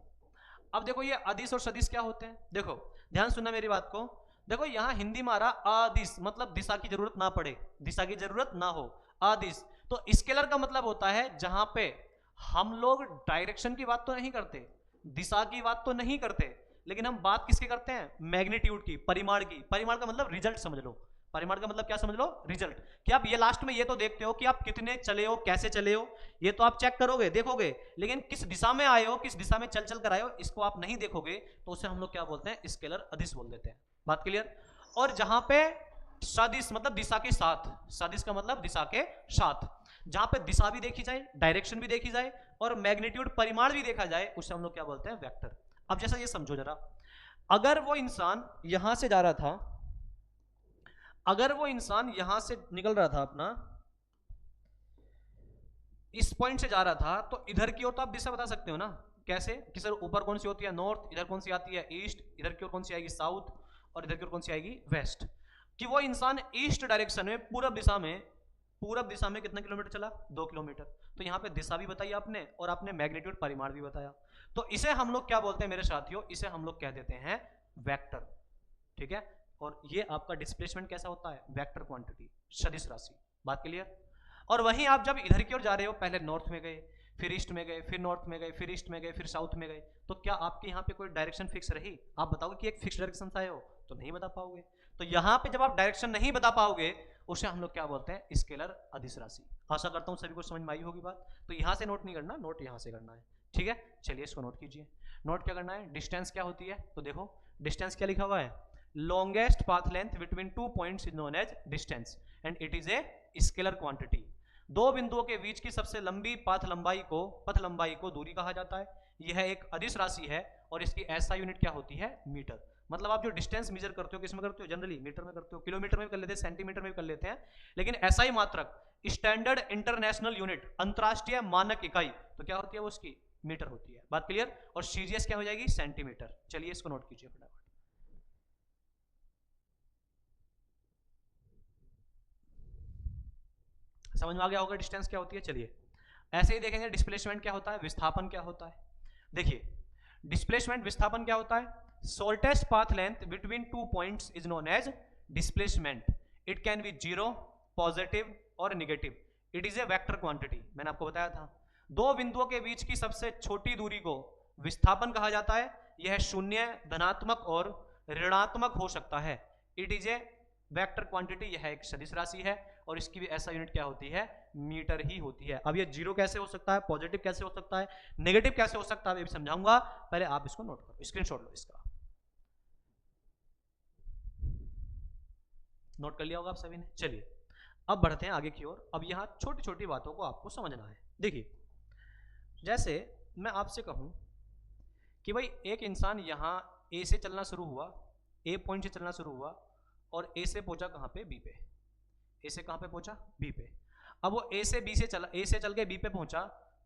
अब देखो ये अदिश और सदिश क्या होते हैं, देखो ध्यान सुनना मेरी बात को। देखो यहां हिंदी में आ रहा अदिश, मतलब दिशा की जरूरत ना पड़े, दिशा की जरूरत ना हो, अदिश। तो स्केलर का मतलब होता है जहां पे हम लोग डायरेक्शन की बात तो नहीं करते, दिशा की बात तो नहीं करते, लेकिन हम बात किसकी करते हैं? मैग्नीट्यूड की, परिमाण की। परिमाण का मतलब रिजल्ट समझ लो, परिमाण का मतलब क्या समझ लो, रिजल्ट। कि आप ये लास्ट में ये तो देखते हो कि आप कितने चले हो, कैसे चले हो, ये तो आप चेक करोगे, देखोगे, लेकिन किस दिशा में आए हो, किस दिशा में चल चल कर आए हो, इसको आप नहीं देखोगे, तो उसे हम लोग क्या बोलते हैं, स्केलर अदिश बोल देते हैं। बात क्लियर। और जहां पे सदिश मतलब दिशा के साथ, सदिश का मतलब दिशा के साथ, जहां पे दिशा भी देखी जाए, डायरेक्शन भी देखी जाए और मैग्नीट्यूड परिमाण भी देखा जाए, उसे हम लोग क्या बोलते हैं, वेक्टर। अब जैसा ये समझो जरा, अगर वो इंसान यहां से जा रहा था, अगर वो इंसान यहां से निकल रहा था अपना, इस पॉइंट से जा रहा था, तो इधर की ओर तो आप दिशा बता सकते हो ना, कैसे कि सर ऊपर कौन सी होती है, नॉर्थ, इधर कौन सी आती है, ईस्ट, इधर की ओर कौन सी आएगी, साउथ, और इधर की ओर कौन सी आएगी, वेस्ट। कि वो इंसान ईस्ट डायरेक्शन में, पूरब दिशा में, पूरब दिशा में कितना किलोमीटर चला, 2 किलोमीटर। तो यहाँ पे दिशा भी बताई आपने और आपने मैग्नीट्यूड परिमाण भी बताया, तो इसे हम लोग क्या बोलते हैं मेरे साथियों, इसे हम लोग कह देते हैं वेक्टर। ठीक है। और ये आपका डिस्प्लेसमेंट कैसा होता है, वेक्टर क्वांटिटी, सदिश राशि। बात क्लियर। और वहीं आप जब इधर की ओर जा रहे हो, पहले नॉर्थ में गए, फिर ईस्ट में गए, फिर नॉर्थ में गए, फिर ईस्ट में गए, फिर साउथ में गए, तो क्या आपके यहाँ पे कोई डायरेक्शन फिक्स रही, आप बताओगे कि एक फिक्स डायरेक्शन से आए हो, तो नहीं बता पाओगे। तो यहाँ पे जब आप डायरेक्शन नहीं बता पाओगे, उसे हम लोग क्या बोलते हैं, स्केलर अदिश राशि। आशा करता हूँ सभी को समझ में आई होगी बात। तो यहाँ से नोट नहीं करना, नोट यहाँ से करना है। ठीक है, चलिए इसको नोट कीजिए। नोट क्या करना है, डिस्टेंस क्या होती है, तो देखो डिस्टेंस क्या लिखा हुआ है, longest path length between 2 points is known as distance and it is a scalar quantity। दो बिंदुओं के बीच की सबसे लंबी पथ लंबाई को दूरी कहा जाता है। यह एक अदिश राशि है और इसकी ऐसा यूनिट क्या होती है, मीटर। मतलब आप जो डिस्टेंस मेजर करते हो, किस में करते हो, जनरली मीटर में करते हो, किलोमीटर में भी कर लेते हैं, सेंटीमीटर में भी कर लेते हैं, लेकिन ऐसा ही मात्रक स्टैंडर्ड इंटरनेशनल यूनिट, अंतरराष्ट्रीय मानक इकाई, तो क्या होती है वो, उसकी मीटर होती है। बात क्लियर। और सीजीएस क्या हो जाएगी, सेंटीमीटर। चलिए इसको नोट कीजिए फटाफट। समझ में आ गया होगा डिस्टेंस क्या होती है। चलिए ऐसे ही देखेंगे डिस्प्लेसमेंट क्या होता है, विस्थापन क्या होता है। देखिए डिस्प्लेसमेंट, विस्थापन क्या होता है, shortest path length between 2 points is known as displacement. It can be zero, positive और negative. It is a vector quantity. मैंने आपको बताया था, दो बिंदुओं के बीच की सबसे छोटी दूरी को विस्थापन कहा जाता है। यह शून्य, धनात्मक और ऋणात्मक हो सकता है। It is a vector quantity, यह एक सदिश राशि है और इसकी भी ऐसा यूनिट क्या होती है, मीटर ही होती है। अब ये जीरो कैसे हो सकता है, पॉजिटिव कैसे हो सकता है, नेगेटिव कैसे हो सकता है, ये भी समझाऊंगा। पहले आप इसको नोट करो, स्क्रीनशॉट लो इसका। नोट कर लिया होगा आप सभी ने। चलिए अब बढ़ते हैं आगे की ओर। अब यहाँ छोटी छोटी बातों को आपको समझना है। देखिए जैसे मैं आपसे कहूँ कि भाई एक इंसान यहाँ ए से चलना शुरू हुआ, ए पॉइंट से चलना शुरू हुआ और ए से पहुंचा कहाँ पे, बी पे। ए से कहाँ पे पहुंचा, बी पे। अब वो ए से बी से चला, ए से चल के बी पे पहुंचा,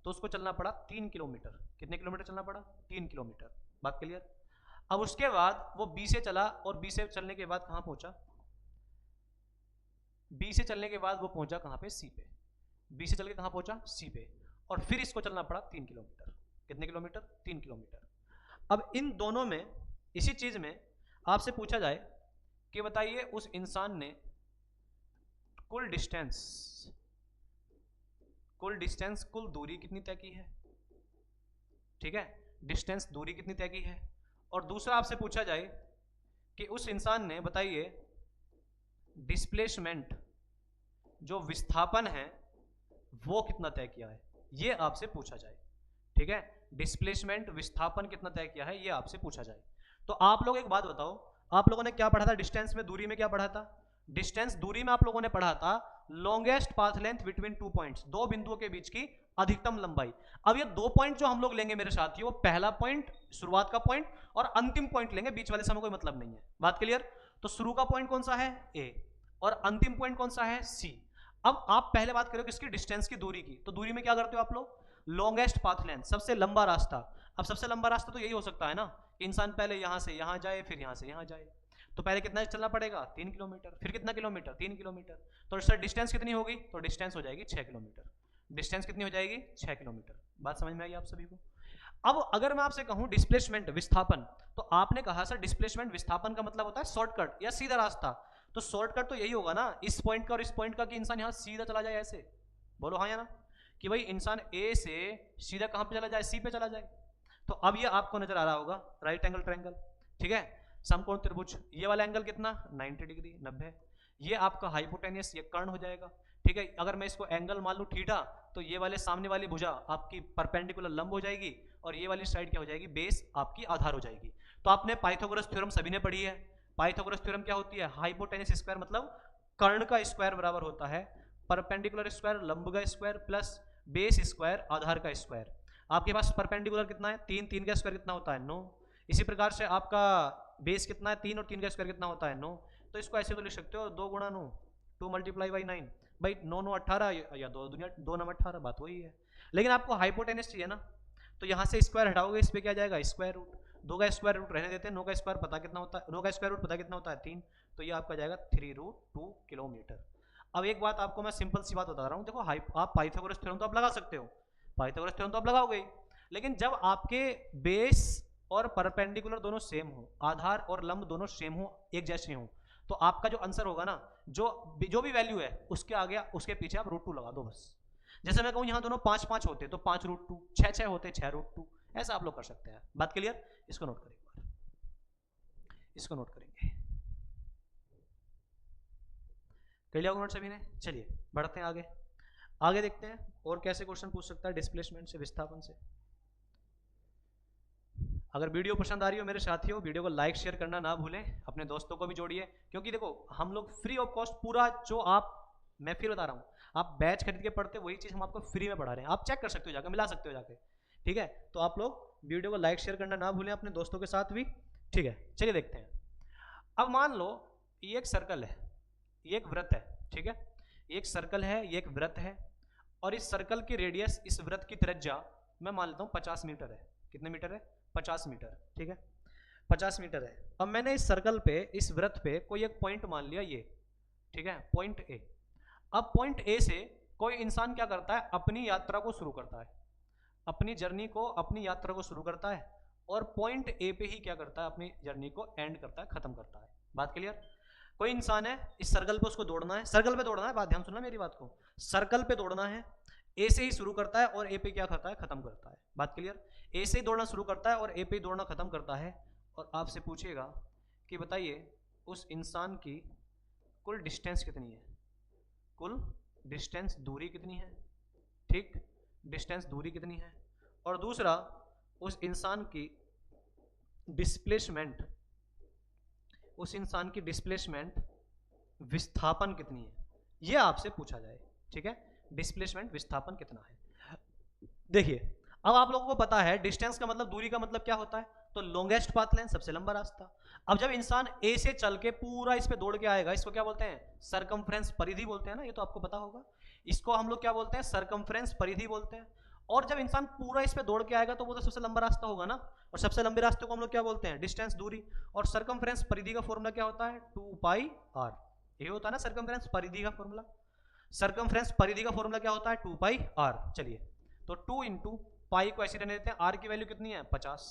तो उसको चलना पड़ा 3 किलोमीटर। कितने किलोमीटर चलना पड़ा, 3 किलोमीटर। बात क्लियर। अब उसके बाद वो बी से चला और बी से चलने के बाद कहाँ पहुंचा, बी से चलने के बाद वो पहुंचा कहाँ पे, सी पे। बी से चल के कहाँ पहुंचा, सी पे। और फिर इसको चलना पड़ा 3 किलोमीटर। कितने किलोमीटर, 3 किलोमीटर। अब इन दोनों में, इसी चीज में आपसे पूछा जाए कि बताइए उस इंसान ने कुल डिस्टेंस, कुल दूरी कितनी तय की है। ठीक है, डिस्टेंस, दूरी कितनी तय की है। और दूसरा आपसे पूछा जाए कि उस इंसान ने, बताइए, डिस्प्लेसमेंट, जो विस्थापन है, वो कितना तय किया है, ये आपसे पूछा जाए। ठीक है, डिस्प्लेसमेंट, विस्थापन कितना तय किया है, ये आपसे पूछा जाए। तो आप लोग एक बात बताओ, आप लोगों ने क्या पढ़ा था डिस्टेंस में, दूरी में क्या पढ़ा था, डिस्टेंस, दूरी में आप लोगों ने पढ़ा था longest path length between 2 points, दो बिंदुओं के बीच की अधिकतम लंबाई। अब ये 2 पॉइंट जो हम लोग लेंगे मेरे साथियों, वो पहला पॉइंट, शुरुआत का पॉइंट, और अंतिम पॉइंट लेंगे, बीच वाले समय कोई मतलब नहीं है। बात क्लियर। तो शुरू का पॉइंट कौन सा है, ए, और अंतिम पॉइंट कौन सा है, सी। अब आप पहले बात करो किसकी, डिस्टेंस की, दूरी की। तो दूरी में क्या करते हो आप लोग, लॉन्गेस्ट पाथ लेंथ, सबसे लंबा रास्ता। अब सबसे लंबा रास्ता तो यही हो सकता है ना, इंसान पहले यहां से यहां जाए, फिर यहां से यहां जाए। तो पहले कितना चलना पड़ेगा, 3 किलोमीटर, फिर कितना किलोमीटर, 3 किलोमीटर। तो सर डिस्टेंस कितनी होगी, तो डिस्टेंस हो जाएगी 6 किलोमीटर। डिस्टेंस कितनी हो जाएगी, 6 किलोमीटर। बात समझ में आई आप सभी को। अब अगर मैं आपसे कहूं डिस्प्लेसमेंट, विस्थापन, तो आपने कहा सर डिस्प्लेसमेंट, विस्थापन का मतलब होता है शॉर्टकट या सीधा रास्ता। तो शॉर्टकट तो यही होगा ना, इस पॉइंट का और इस पॉइंट का, कि इंसान यहां सीधा चला जाए ऐसे। बोलो हाँ या ना, कि भाई इंसान ए से सीधा कहां पे चला जाए, सी पे चला जाए। तो अब ये आपको नजर आ रहा होगा राइट एंगल ट्रायंगल। ठीक है, समकोण त्रिभुज, ये वाला एंगल कितना, 90 डिग्री, 90। ये आपका हाइपोटेनियस, ये कर्ण हो जाएगा। ठीक है, अगर मैं इसको एंगल मान लूँ थीटा, तो ये वाले सामने वाली भुजा आपकी परपेंडिकुलर लंब हो जाएगी, और ये वाली साइड क्या हो जाएगी, बेस आपकी आधार हो जाएगी। तो आपने पाइथागोरस थ्योरम सभी ने पढ़ी है। पाइथागोरस थ्योरम क्या होती है, हाइपोटेनियस स्क्वायर मतलब कर्ण का स्क्वायर बराबर होता है परपेंडिकुलर स्क्वायर लंब का स्क्वायर प्लस बेस स्क्वायर आधार का स्क्वायर। आपके पास परपेंडिकुलर कितना है, 3, 3 का स्क्वायर कितना होता है, 9। इसी प्रकार से आपका बेस कितना है, 3 और 3 का स्क्वायर कितना होता है, 9। तो इसको ऐसे तो लिख सकते हो 2 गुणा 9, 2 मल्टीप्लाई बाई 9। भाई 9 9 18 या 2 दुनिया 2 9 18, बात वही है। लेकिन आपको हाइपोटेनस चाहिए ना, तो यहाँ से स्क्वायर हटाओगे, इस पे क्या जाएगा, स्क्वायर रूट। 2 का स्क्वायर रूट रहने देते हैं, 9 का स्क्वायर पता कितना होता है, 9 का स्क्वायर रूट पता कितना होता है, 3। तो ये आपका जाएगा 3√2 किलोमीटर। अब एक बात आपको मैं सिंपल सी बात बता रहा हूँ, देखो आप पाइथागोरस थ्योरम तो आप लगा सकते हो, पाइथागोरस थ्योरम तो आप लगाओगे, लेकिन जब आपके बेस और परपेंडिकुलर दोनों सेम हो, आधार और लंब दोनों सेम हो, एक जैसे हो, तो आपका जो आंसर होगा ना, जो भी वैल्यू है उसके आगे उसके पीछे आप √2 लगा दो बस। जैसे मैं कहूँ यहाँ दोनों 5 5 होते तो 5√2, 6 6 होते 6√2, ऐसा आप लोग कर सकते हैं। बात क्लियर, इसको नोट करें एक बार, इसको नोट करेंगे, कर लिया नोट सभी ने। चलिए बढ़ते हैं आगे, आगे देखते हैं और कैसे क्वेश्चन पूछ सकता है डिस्प्लेसमेंट से, विस्थापन से। अगर वीडियो पसंद आ रही हो मेरे साथियों, वीडियो को लाइक शेयर करना ना भूलें, अपने दोस्तों को भी जोड़िए, क्योंकि देखो हम लोग फ्री ऑफ कॉस्ट पूरा जो आप, मैं फिर बता रहा हूँ, आप बैच खरीद के पढ़ते वही चीज़ हम आपको फ्री में पढ़ा रहे हैं, आप चेक कर सकते हो जाकर, मिला सकते हो जाके। ठीक है, तो आप लोग वीडियो को लाइक शेयर करना ना भूलें अपने दोस्तों के साथ भी। ठीक है, चलिए देखते हैं। अब मान लो ये एक सर्कल है, ये एक वृत्त है, ठीक है, ये एक सर्कल है, ये एक वृत्त है, और इस सर्कल की रेडियस, इस वृत्त की त्रिज्या मैं मान लेता हूँ 50 मीटर है। कितने मीटर है, 50 मीटर। ठीक है, 50 मीटर है। अब मैंने इस सर्कल पे, इस वृत्त पे कोई एक पॉइंट मान लिया ये, ठीक है, पॉइंट ए। अब पॉइंट ए से कोई इंसान क्या करता है, अपनी यात्रा को शुरू करता है, अपनी जर्नी को, अपनी यात्रा को शुरू करता है, और पॉइंट ए पे ही क्या करता है, अपनी जर्नी को एंड करता है, खत्म करता है। बात क्लियर। कोई इंसान है, इस सर्कल पे उसको दौड़ना है, सर्कल पे दौड़ना है, बात ध्यान सुनना मेरी बात को, सर्कल पे दौड़ना है, ए से ही शुरू करता है और ए पे क्या करता है, खत्म करता है। बात क्लियर, ए से ही दौड़ना शुरू करता है और ए पे ही दौड़ना खत्म करता है। और आपसे पूछेगा कि बताइए उस इंसान की कुल डिस्टेंस कितनी है, कुल डिस्टेंस दूरी कितनी है, ठीक, डिस्टेंस दूरी कितनी है, और दूसरा उस इंसान की डिस्प्लेसमेंट, उस इंसान की डिस्प्लेसमेंट विस्थापन कितनी है, यह आपसे पूछा जाए। ठीक है, डिस्प्लेसमेंट विस्थापन कितना है। देखिए अब आप लोगों को पता है डिस्टेंस का मतलब, दूरी का मतलब क्या होता है, तो लॉन्गेस्ट पाथ लेंथ, सबसे लंबा रास्ता। अब जब इंसान ए से चल के पूरा इस पे दौड़ के आएगा, इसको क्या बोलते हैं, सरकमफ्रेंस, परिधि बोलते हैं ना, ये तो आपको पता होगा, इसको हम लोग क्या बोलते हैं, सरकमफ्रेंस, परिधि बोलते हैं। और जब इंसान पूरा इस पे दौड़ के आएगा तो वो तो सबसे लंबा रास्ता होगा ना, और सबसे लंबे रास्ते को हम लोग क्या बोलते हैं, डिस्टेंस, दूरी। और सरकमफ्रेंस परिधि का फॉर्मूला क्या होता है, 2πr, ये होता है ना सरकमफ्रेंस परिधि का फॉर्मूला। सरकमफ्रेंस परिधि का फॉर्मूला क्या होता है, 2πr। चलिए तो 2 इंटू पाई को ऐसे रहने देते हैं, आर की वैल्यू कितनी है, 50।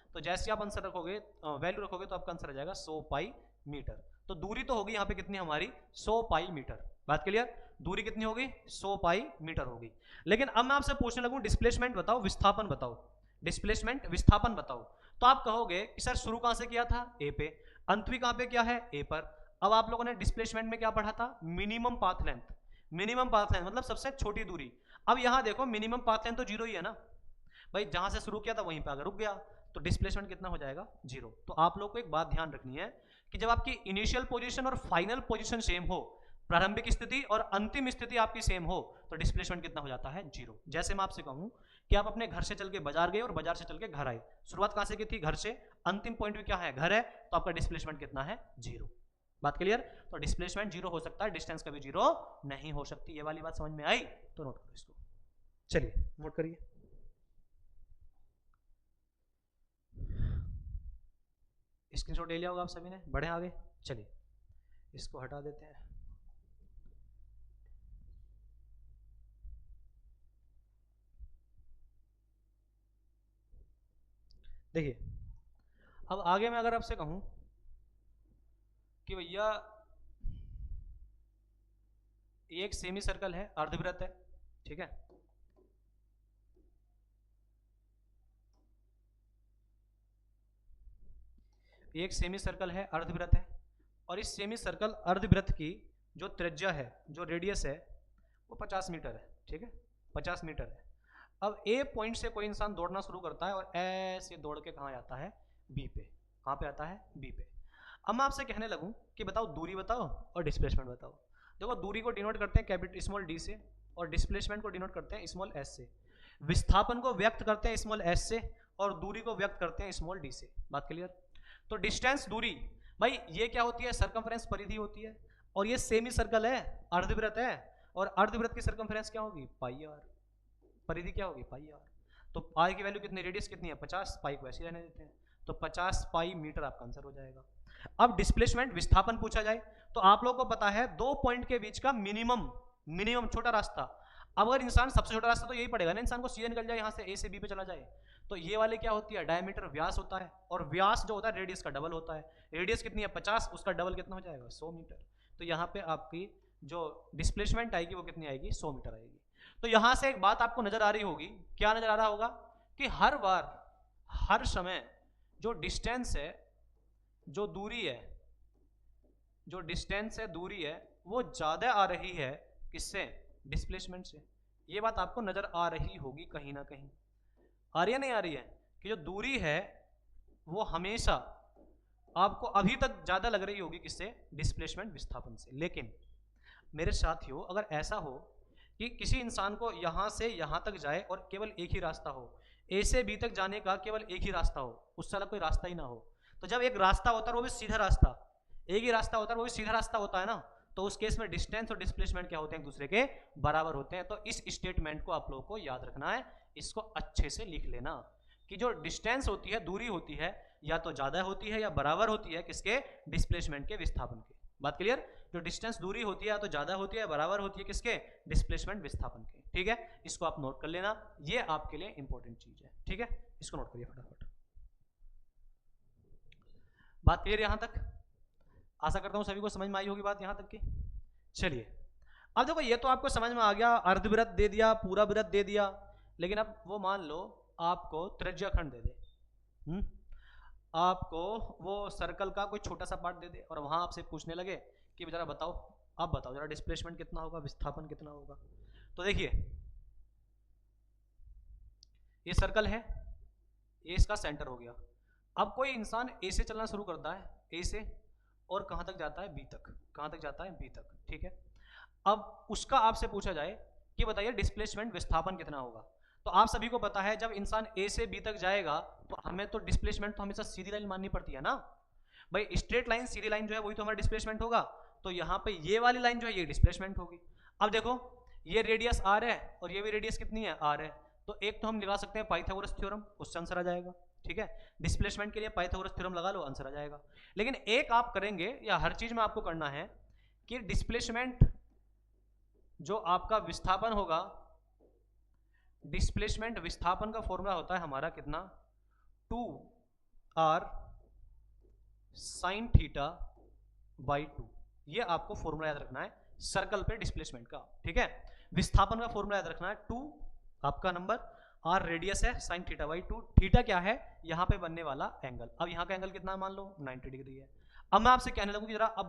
तो जैसे आप आंसर रखोगे, वैल्यू रखोगे, तो आपका आंसर आ जाएगा 100 पाई मीटर। तो दूरी तो होगी यहाँ पे कितनी हमारी, 100 पाई मीटर। बात क्लियर, दूरी कितनी होगी, 100 पाई मीटर होगी। लेकिन अब मैं आपसे पूछने लगूं डिस्प्लेसमेंट बताओ, विस्थापन बताओ, डिस्प्लेसमेंट विस्थापन बताओ, तो आप कहोगे कि सर शुरू कहां से किया था, ए पे, अंत भी कहां पे किया है, ए पर। अब आप लोगों ने डिस्प्लेसमेंट में क्या पढ़ा था, minimum path length, minimum path length मतलब सबसे छोटी दूरी। अब यहां देखो मिनिमम पाथ लेंथ तो 0 ही है ना भाई, जहां से शुरू किया था वहीं पे अगर रुक गया तो डिस्प्लेसमेंट कितना हो जाएगा, 0। तो आप लोग को एक बात ध्यान रखनी है कि जब आपकी इनिशियल पोजीशन और फाइनल पोजीशन सेम हो, प्रारंभिक स्थिति और अंतिम स्थिति आपकी सेम हो, तो डिस्प्लेसमेंट कितना हो जाता है, 0। जैसे मैं आपसे कहूं कि आप अपने घर से चल के बाजार गए और बाजार से चल के घर आए, शुरुआत कहां से की थी, घर से, अंतिम पॉइंट भी क्या है, घर है, तो आपका डिस्प्लेसमेंट कितना है, 0। बात क्लियर, तो डिस्प्लेसमेंट 0 हो सकता है, डिस्टेंस कभी 0 नहीं हो सकती। ये वाली बात समझ में आई, तो नोट करो इसको। चलिए नोट करिए, स्क्रीनशॉट ले लिया होगा आप सभी ने, बढ़े आगे। चलिए इसको हटा देते हैं। देखिए अब आगे मैं अगर आपसे कहूं कि भैया ये एक सेमी सर्कल है, अर्धवृत्त है, ठीक है, ये एक सेमी सर्कल है, अर्धवृत्त है, और इस सेमी सर्कल अर्धवृत्त की जो त्रिज्या है, जो रेडियस है वो 50 मीटर है, ठीक है, 50 मीटर है। अब ए पॉइंट से कोई इंसान दौड़ना शुरू करता है और ऐसे दौड़ के कहाँ आता है, बी पे। कहाँ पे आता है, बी पे। अब मैं आपसे कहने लगूँ कि बताओ दूरी बताओ और डिस्प्लेसमेंट बताओ। देखो दूरी को डिनोट करते हैं कैपिटल स्मॉल डी से और डिस्प्लेसमेंट को डिनोट करते हैं स्मॉल एस से। विस्थापन को व्यक्त करते हैं स्मॉल एस से और दूरी को व्यक्त करते हैं स्मॉल डी से। बात क्लियर? तो डिस्टेंस दूरी, भाई ये क्या होती है, सर्कमफ्रेंस परिधि होती है और ये सेमी सर्कल है, अर्धवृत्त है, और अर्धवृत्त की सर्कमफ्रेंस क्या होगी, पाई आर। परिधि क्या होगी, पाई आर। तो आर की वैल्यू कितनी, रेडियस कितनी है 50, पाई को ऐसे रहने देते हैं, तो 50 पाई मीटर आपका आंसर हो जाएगा। अब डिस्प्लेसमेंट विस्थापन पूछा जाए तो आप लोगों को पता है दो पॉइंट के बीच का मिनिमम छोटा रास्ता। अब अगर इंसान सबसे छोटा रास्ता तो यही पड़ेगा ना, इंसान को सीधे निकल जाए यहाँ से, ए से बी पे चला जाए, तो ये वाले क्या होती है, डायमीटर, व्यास होता है, और व्यास जो होता है रेडियस का डबल होता है। रेडियस कितनी है 50, उसका डबल कितना हो जाएगा 100 मीटर। तो यहाँ पे आपकी जो डिस्प्लेसमेंट आएगी वो कितनी आएगी, 100 मीटर आएगी। तो यहाँ से एक बात आपको नजर आ रही होगी, क्या नजर आ रहा होगा कि हर बार, हर समय जो डिस्टेंस है, जो दूरी है, जो डिस्टेंस है, दूरी है, वो ज्यादा आ रही है किससे, डिस्प्लेसमेंट से। ये बात आपको नजर आ रही होगी कहीं ना कहीं। आ रही है नहीं आ रही है, कि जो दूरी है वो हमेशा आपको अभी तक ज्यादा लग रही होगी किससे, डिस्प्लेसमेंट विस्थापन से। लेकिन मेरे साथियों अगर ऐसा हो कि किसी इंसान को यहां से यहां तक जाए और केवल एक ही रास्ता हो, ए से बी तक जाने का केवल एक ही रास्ता हो, उससे अलग कोई रास्ता ही ना हो, तो जब एक रास्ता होता है वो भी सीधा रास्ता, एक ही रास्ता होता है वो भी सीधा रास्ता होता है ना, तो उस केस में डिस्टेंस और डिस्प्लेसमेंट क्या होते हैं, एक दूसरे के बराबर होते हैं। तो इस स्टेटमेंट को आप लोगों को याद रखना है, इसको अच्छे से लिख लेना कि जो डिस्टेंस होती है, दूरी होती है, या तो ज्यादा होती है या बराबर होती है किसके, डिस्प्लेसमेंट के, विस्थापन के। बात क्लियर? जो डिस्टेंस दूरी होती है या तो ज्यादा होती है या बराबर होती है किसके, डिस्प्लेसमेंट विस्थापन के। ठीक है, इसको आप नोट कर लेना, ये आपके लिए इंपॉर्टेंट चीज है। ठीक है, इसको नोट करिए फटाफट। बात क्लियर यहां तक? आशा करता हूं सभी को समझ में आई होगी बात यहां तक की। चलिए अब देखो, ये तो आपको समझ में आ गया, अर्धवृत्त दे दिया, पूरा वृत्त दे दिया, लेकिन अब वो मान लो आपको त्रिज्याखंड दे दे, आपको वो सर्कल का कोई छोटा सा पार्ट दे दे और वहां आपसे पूछने लगे कि जरा बताओ, अब बताओ जरा डिस्प्लेसमेंट कितना होगा, विस्थापन कितना होगा। तो देखिए ये सर्कल है, ये इसका सेंटर हो गया। अब कोई इंसान ए से चलना शुरू करता है, ए से, और कहां तक जाता है, बी तक। कहां तक जाता है, बी तक। ठीक है, अब उसका आपसे पूछा जाए कि बताइए डिस्प्लेसमेंट विस्थापन कितना होगा। तो आप सभी को पता है जब इंसान ए से बी तक जाएगा तो हमें तो डिस्प्लेसमेंट तो हमेशा सीधी लाइन माननी पड़ती है ना भाई, स्ट्रेट लाइन, सीधी लाइन जो है वही तो हमारा डिस्प्लेसमेंट होगा। तो यहाँ पे ये वाली लाइन जो है ये डिस्प्लेसमेंट होगी। अब देखो ये रेडियस आर है और ये भी रेडियस कितनी है, आर है, तो एक तो हम लगा सकते हैं पाइथागोरस थ्योरम, उससे आंसर आ जाएगा। ठीक है, डिस्प्लेसमेंट के लिए पाइथागोरस थ्योरम लगा लो, आंसर आ जाएगा। लेकिन एक आप करेंगे, या हर चीज में आपको करना है कि डिस्प्लेसमेंट जो आपका विस्थापन होगा, डिस्प्लेसमेंट विस्थापन का फॉर्मूला होता है हमारा कितना, 2r sin थीटा बाई 2। ये आपको फॉर्मूला याद रखना है सर्कल पे डिस्प्लेसमेंट का। ठीक है, विस्थापन का फॉर्मूला याद रखना है 2 आपका नंबर, r रेडियस है, sin थीटा बाई 2। थीटा क्या है, यहां पे बनने वाला एंगल। अब यहां का एंगल कितना मान लो 90 डिग्री है। अब मैं आपसे कहने लगूं कि जरा अब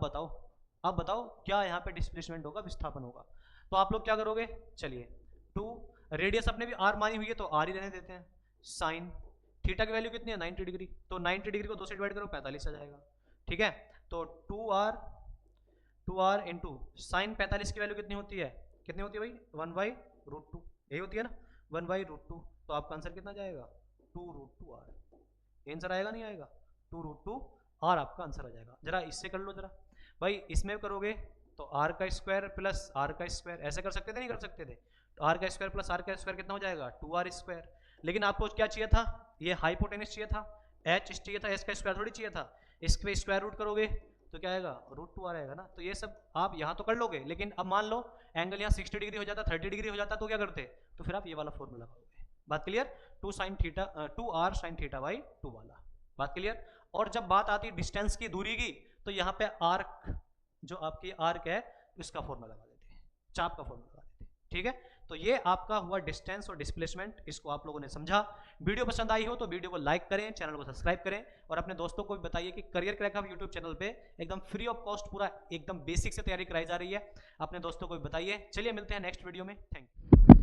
बताओ क्या यहाँ पे डिस्प्लेसमेंट होगा, विस्थापन होगा। तो आप लोग क्या करोगे, चलिए 2 रेडियस अपने भी r मानी हुई है तो r ही रहने देते हैं, साइन थीटा की वैल्यू कितनी है 90 डिग्री, तो 90 डिग्री को 2 से डिवाइड करो 45 आ जाएगा। ठीक है, तो 2r इंटू साइन 45 की वैल्यू कितनी होती है भाई, 1/√2, यही होती है ना, 1/√2। तो आपका आंसर कितना जाएगा 2√2r। आंसर आएगा नहीं आएगा, 2√2r आपका आंसर आ जाएगा। जरा इससे कर लो जरा भाई, इसमें करोगे तो r का स्क्वायर प्लस r का स्क्वायर, ऐसे कर सकते थे नहीं कर सकते थे, तो r का स्क्वायर प्लस r का स्क्वायर कितना हो जाएगा 2r स्क्वायर। लेकिन आपको क्या चाहिए था, ये हाइपोटेनस चाहिए था, h चाहिए था, s का स्क्वायर थोड़ी चाहिए था। इसके स्क्वायर रूट करोगे तो क्या आएगा √2r आएगा ना। तो ये सब आप यहाँ तो कर लोगे, लेकिन अब मान लो एंगल यहाँ 60 डिग्री हो जाता, 30 डिग्री हो जाता, तो क्या करते, तो फिर आप ये वाला फॉर्मूला लगाओगे। बात clear, 2r sin theta by 2 वाला। बात क्लियर। और जब बात आती है डिस्टेंस की, दूरी की, तो यहाँ पे आर्क, जो आपकी आर्क है, इसका फॉर्मूला लगा देते हैं, चाप का फॉर्मूला लगा देते हैं। ठीक है, तो ये आपका हुआ डिस्टेंस और डिस्प्लेसमेंट, इसको आप लोगों ने समझा। वीडियो पसंद आई हो तो वीडियो को लाइक करें, चैनल को सब्सक्राइब करें और अपने दोस्तों को भी बताइए कि career crack hub YouTube channel पे एकदम फ्री ऑफ कॉस्ट पूरा एकदम बेसिक से तैयारी कराई जा रही है। अपने दोस्तों को भी बताइए। चलिए मिलते हैं नेक्स्ट वीडियो में। Thank you.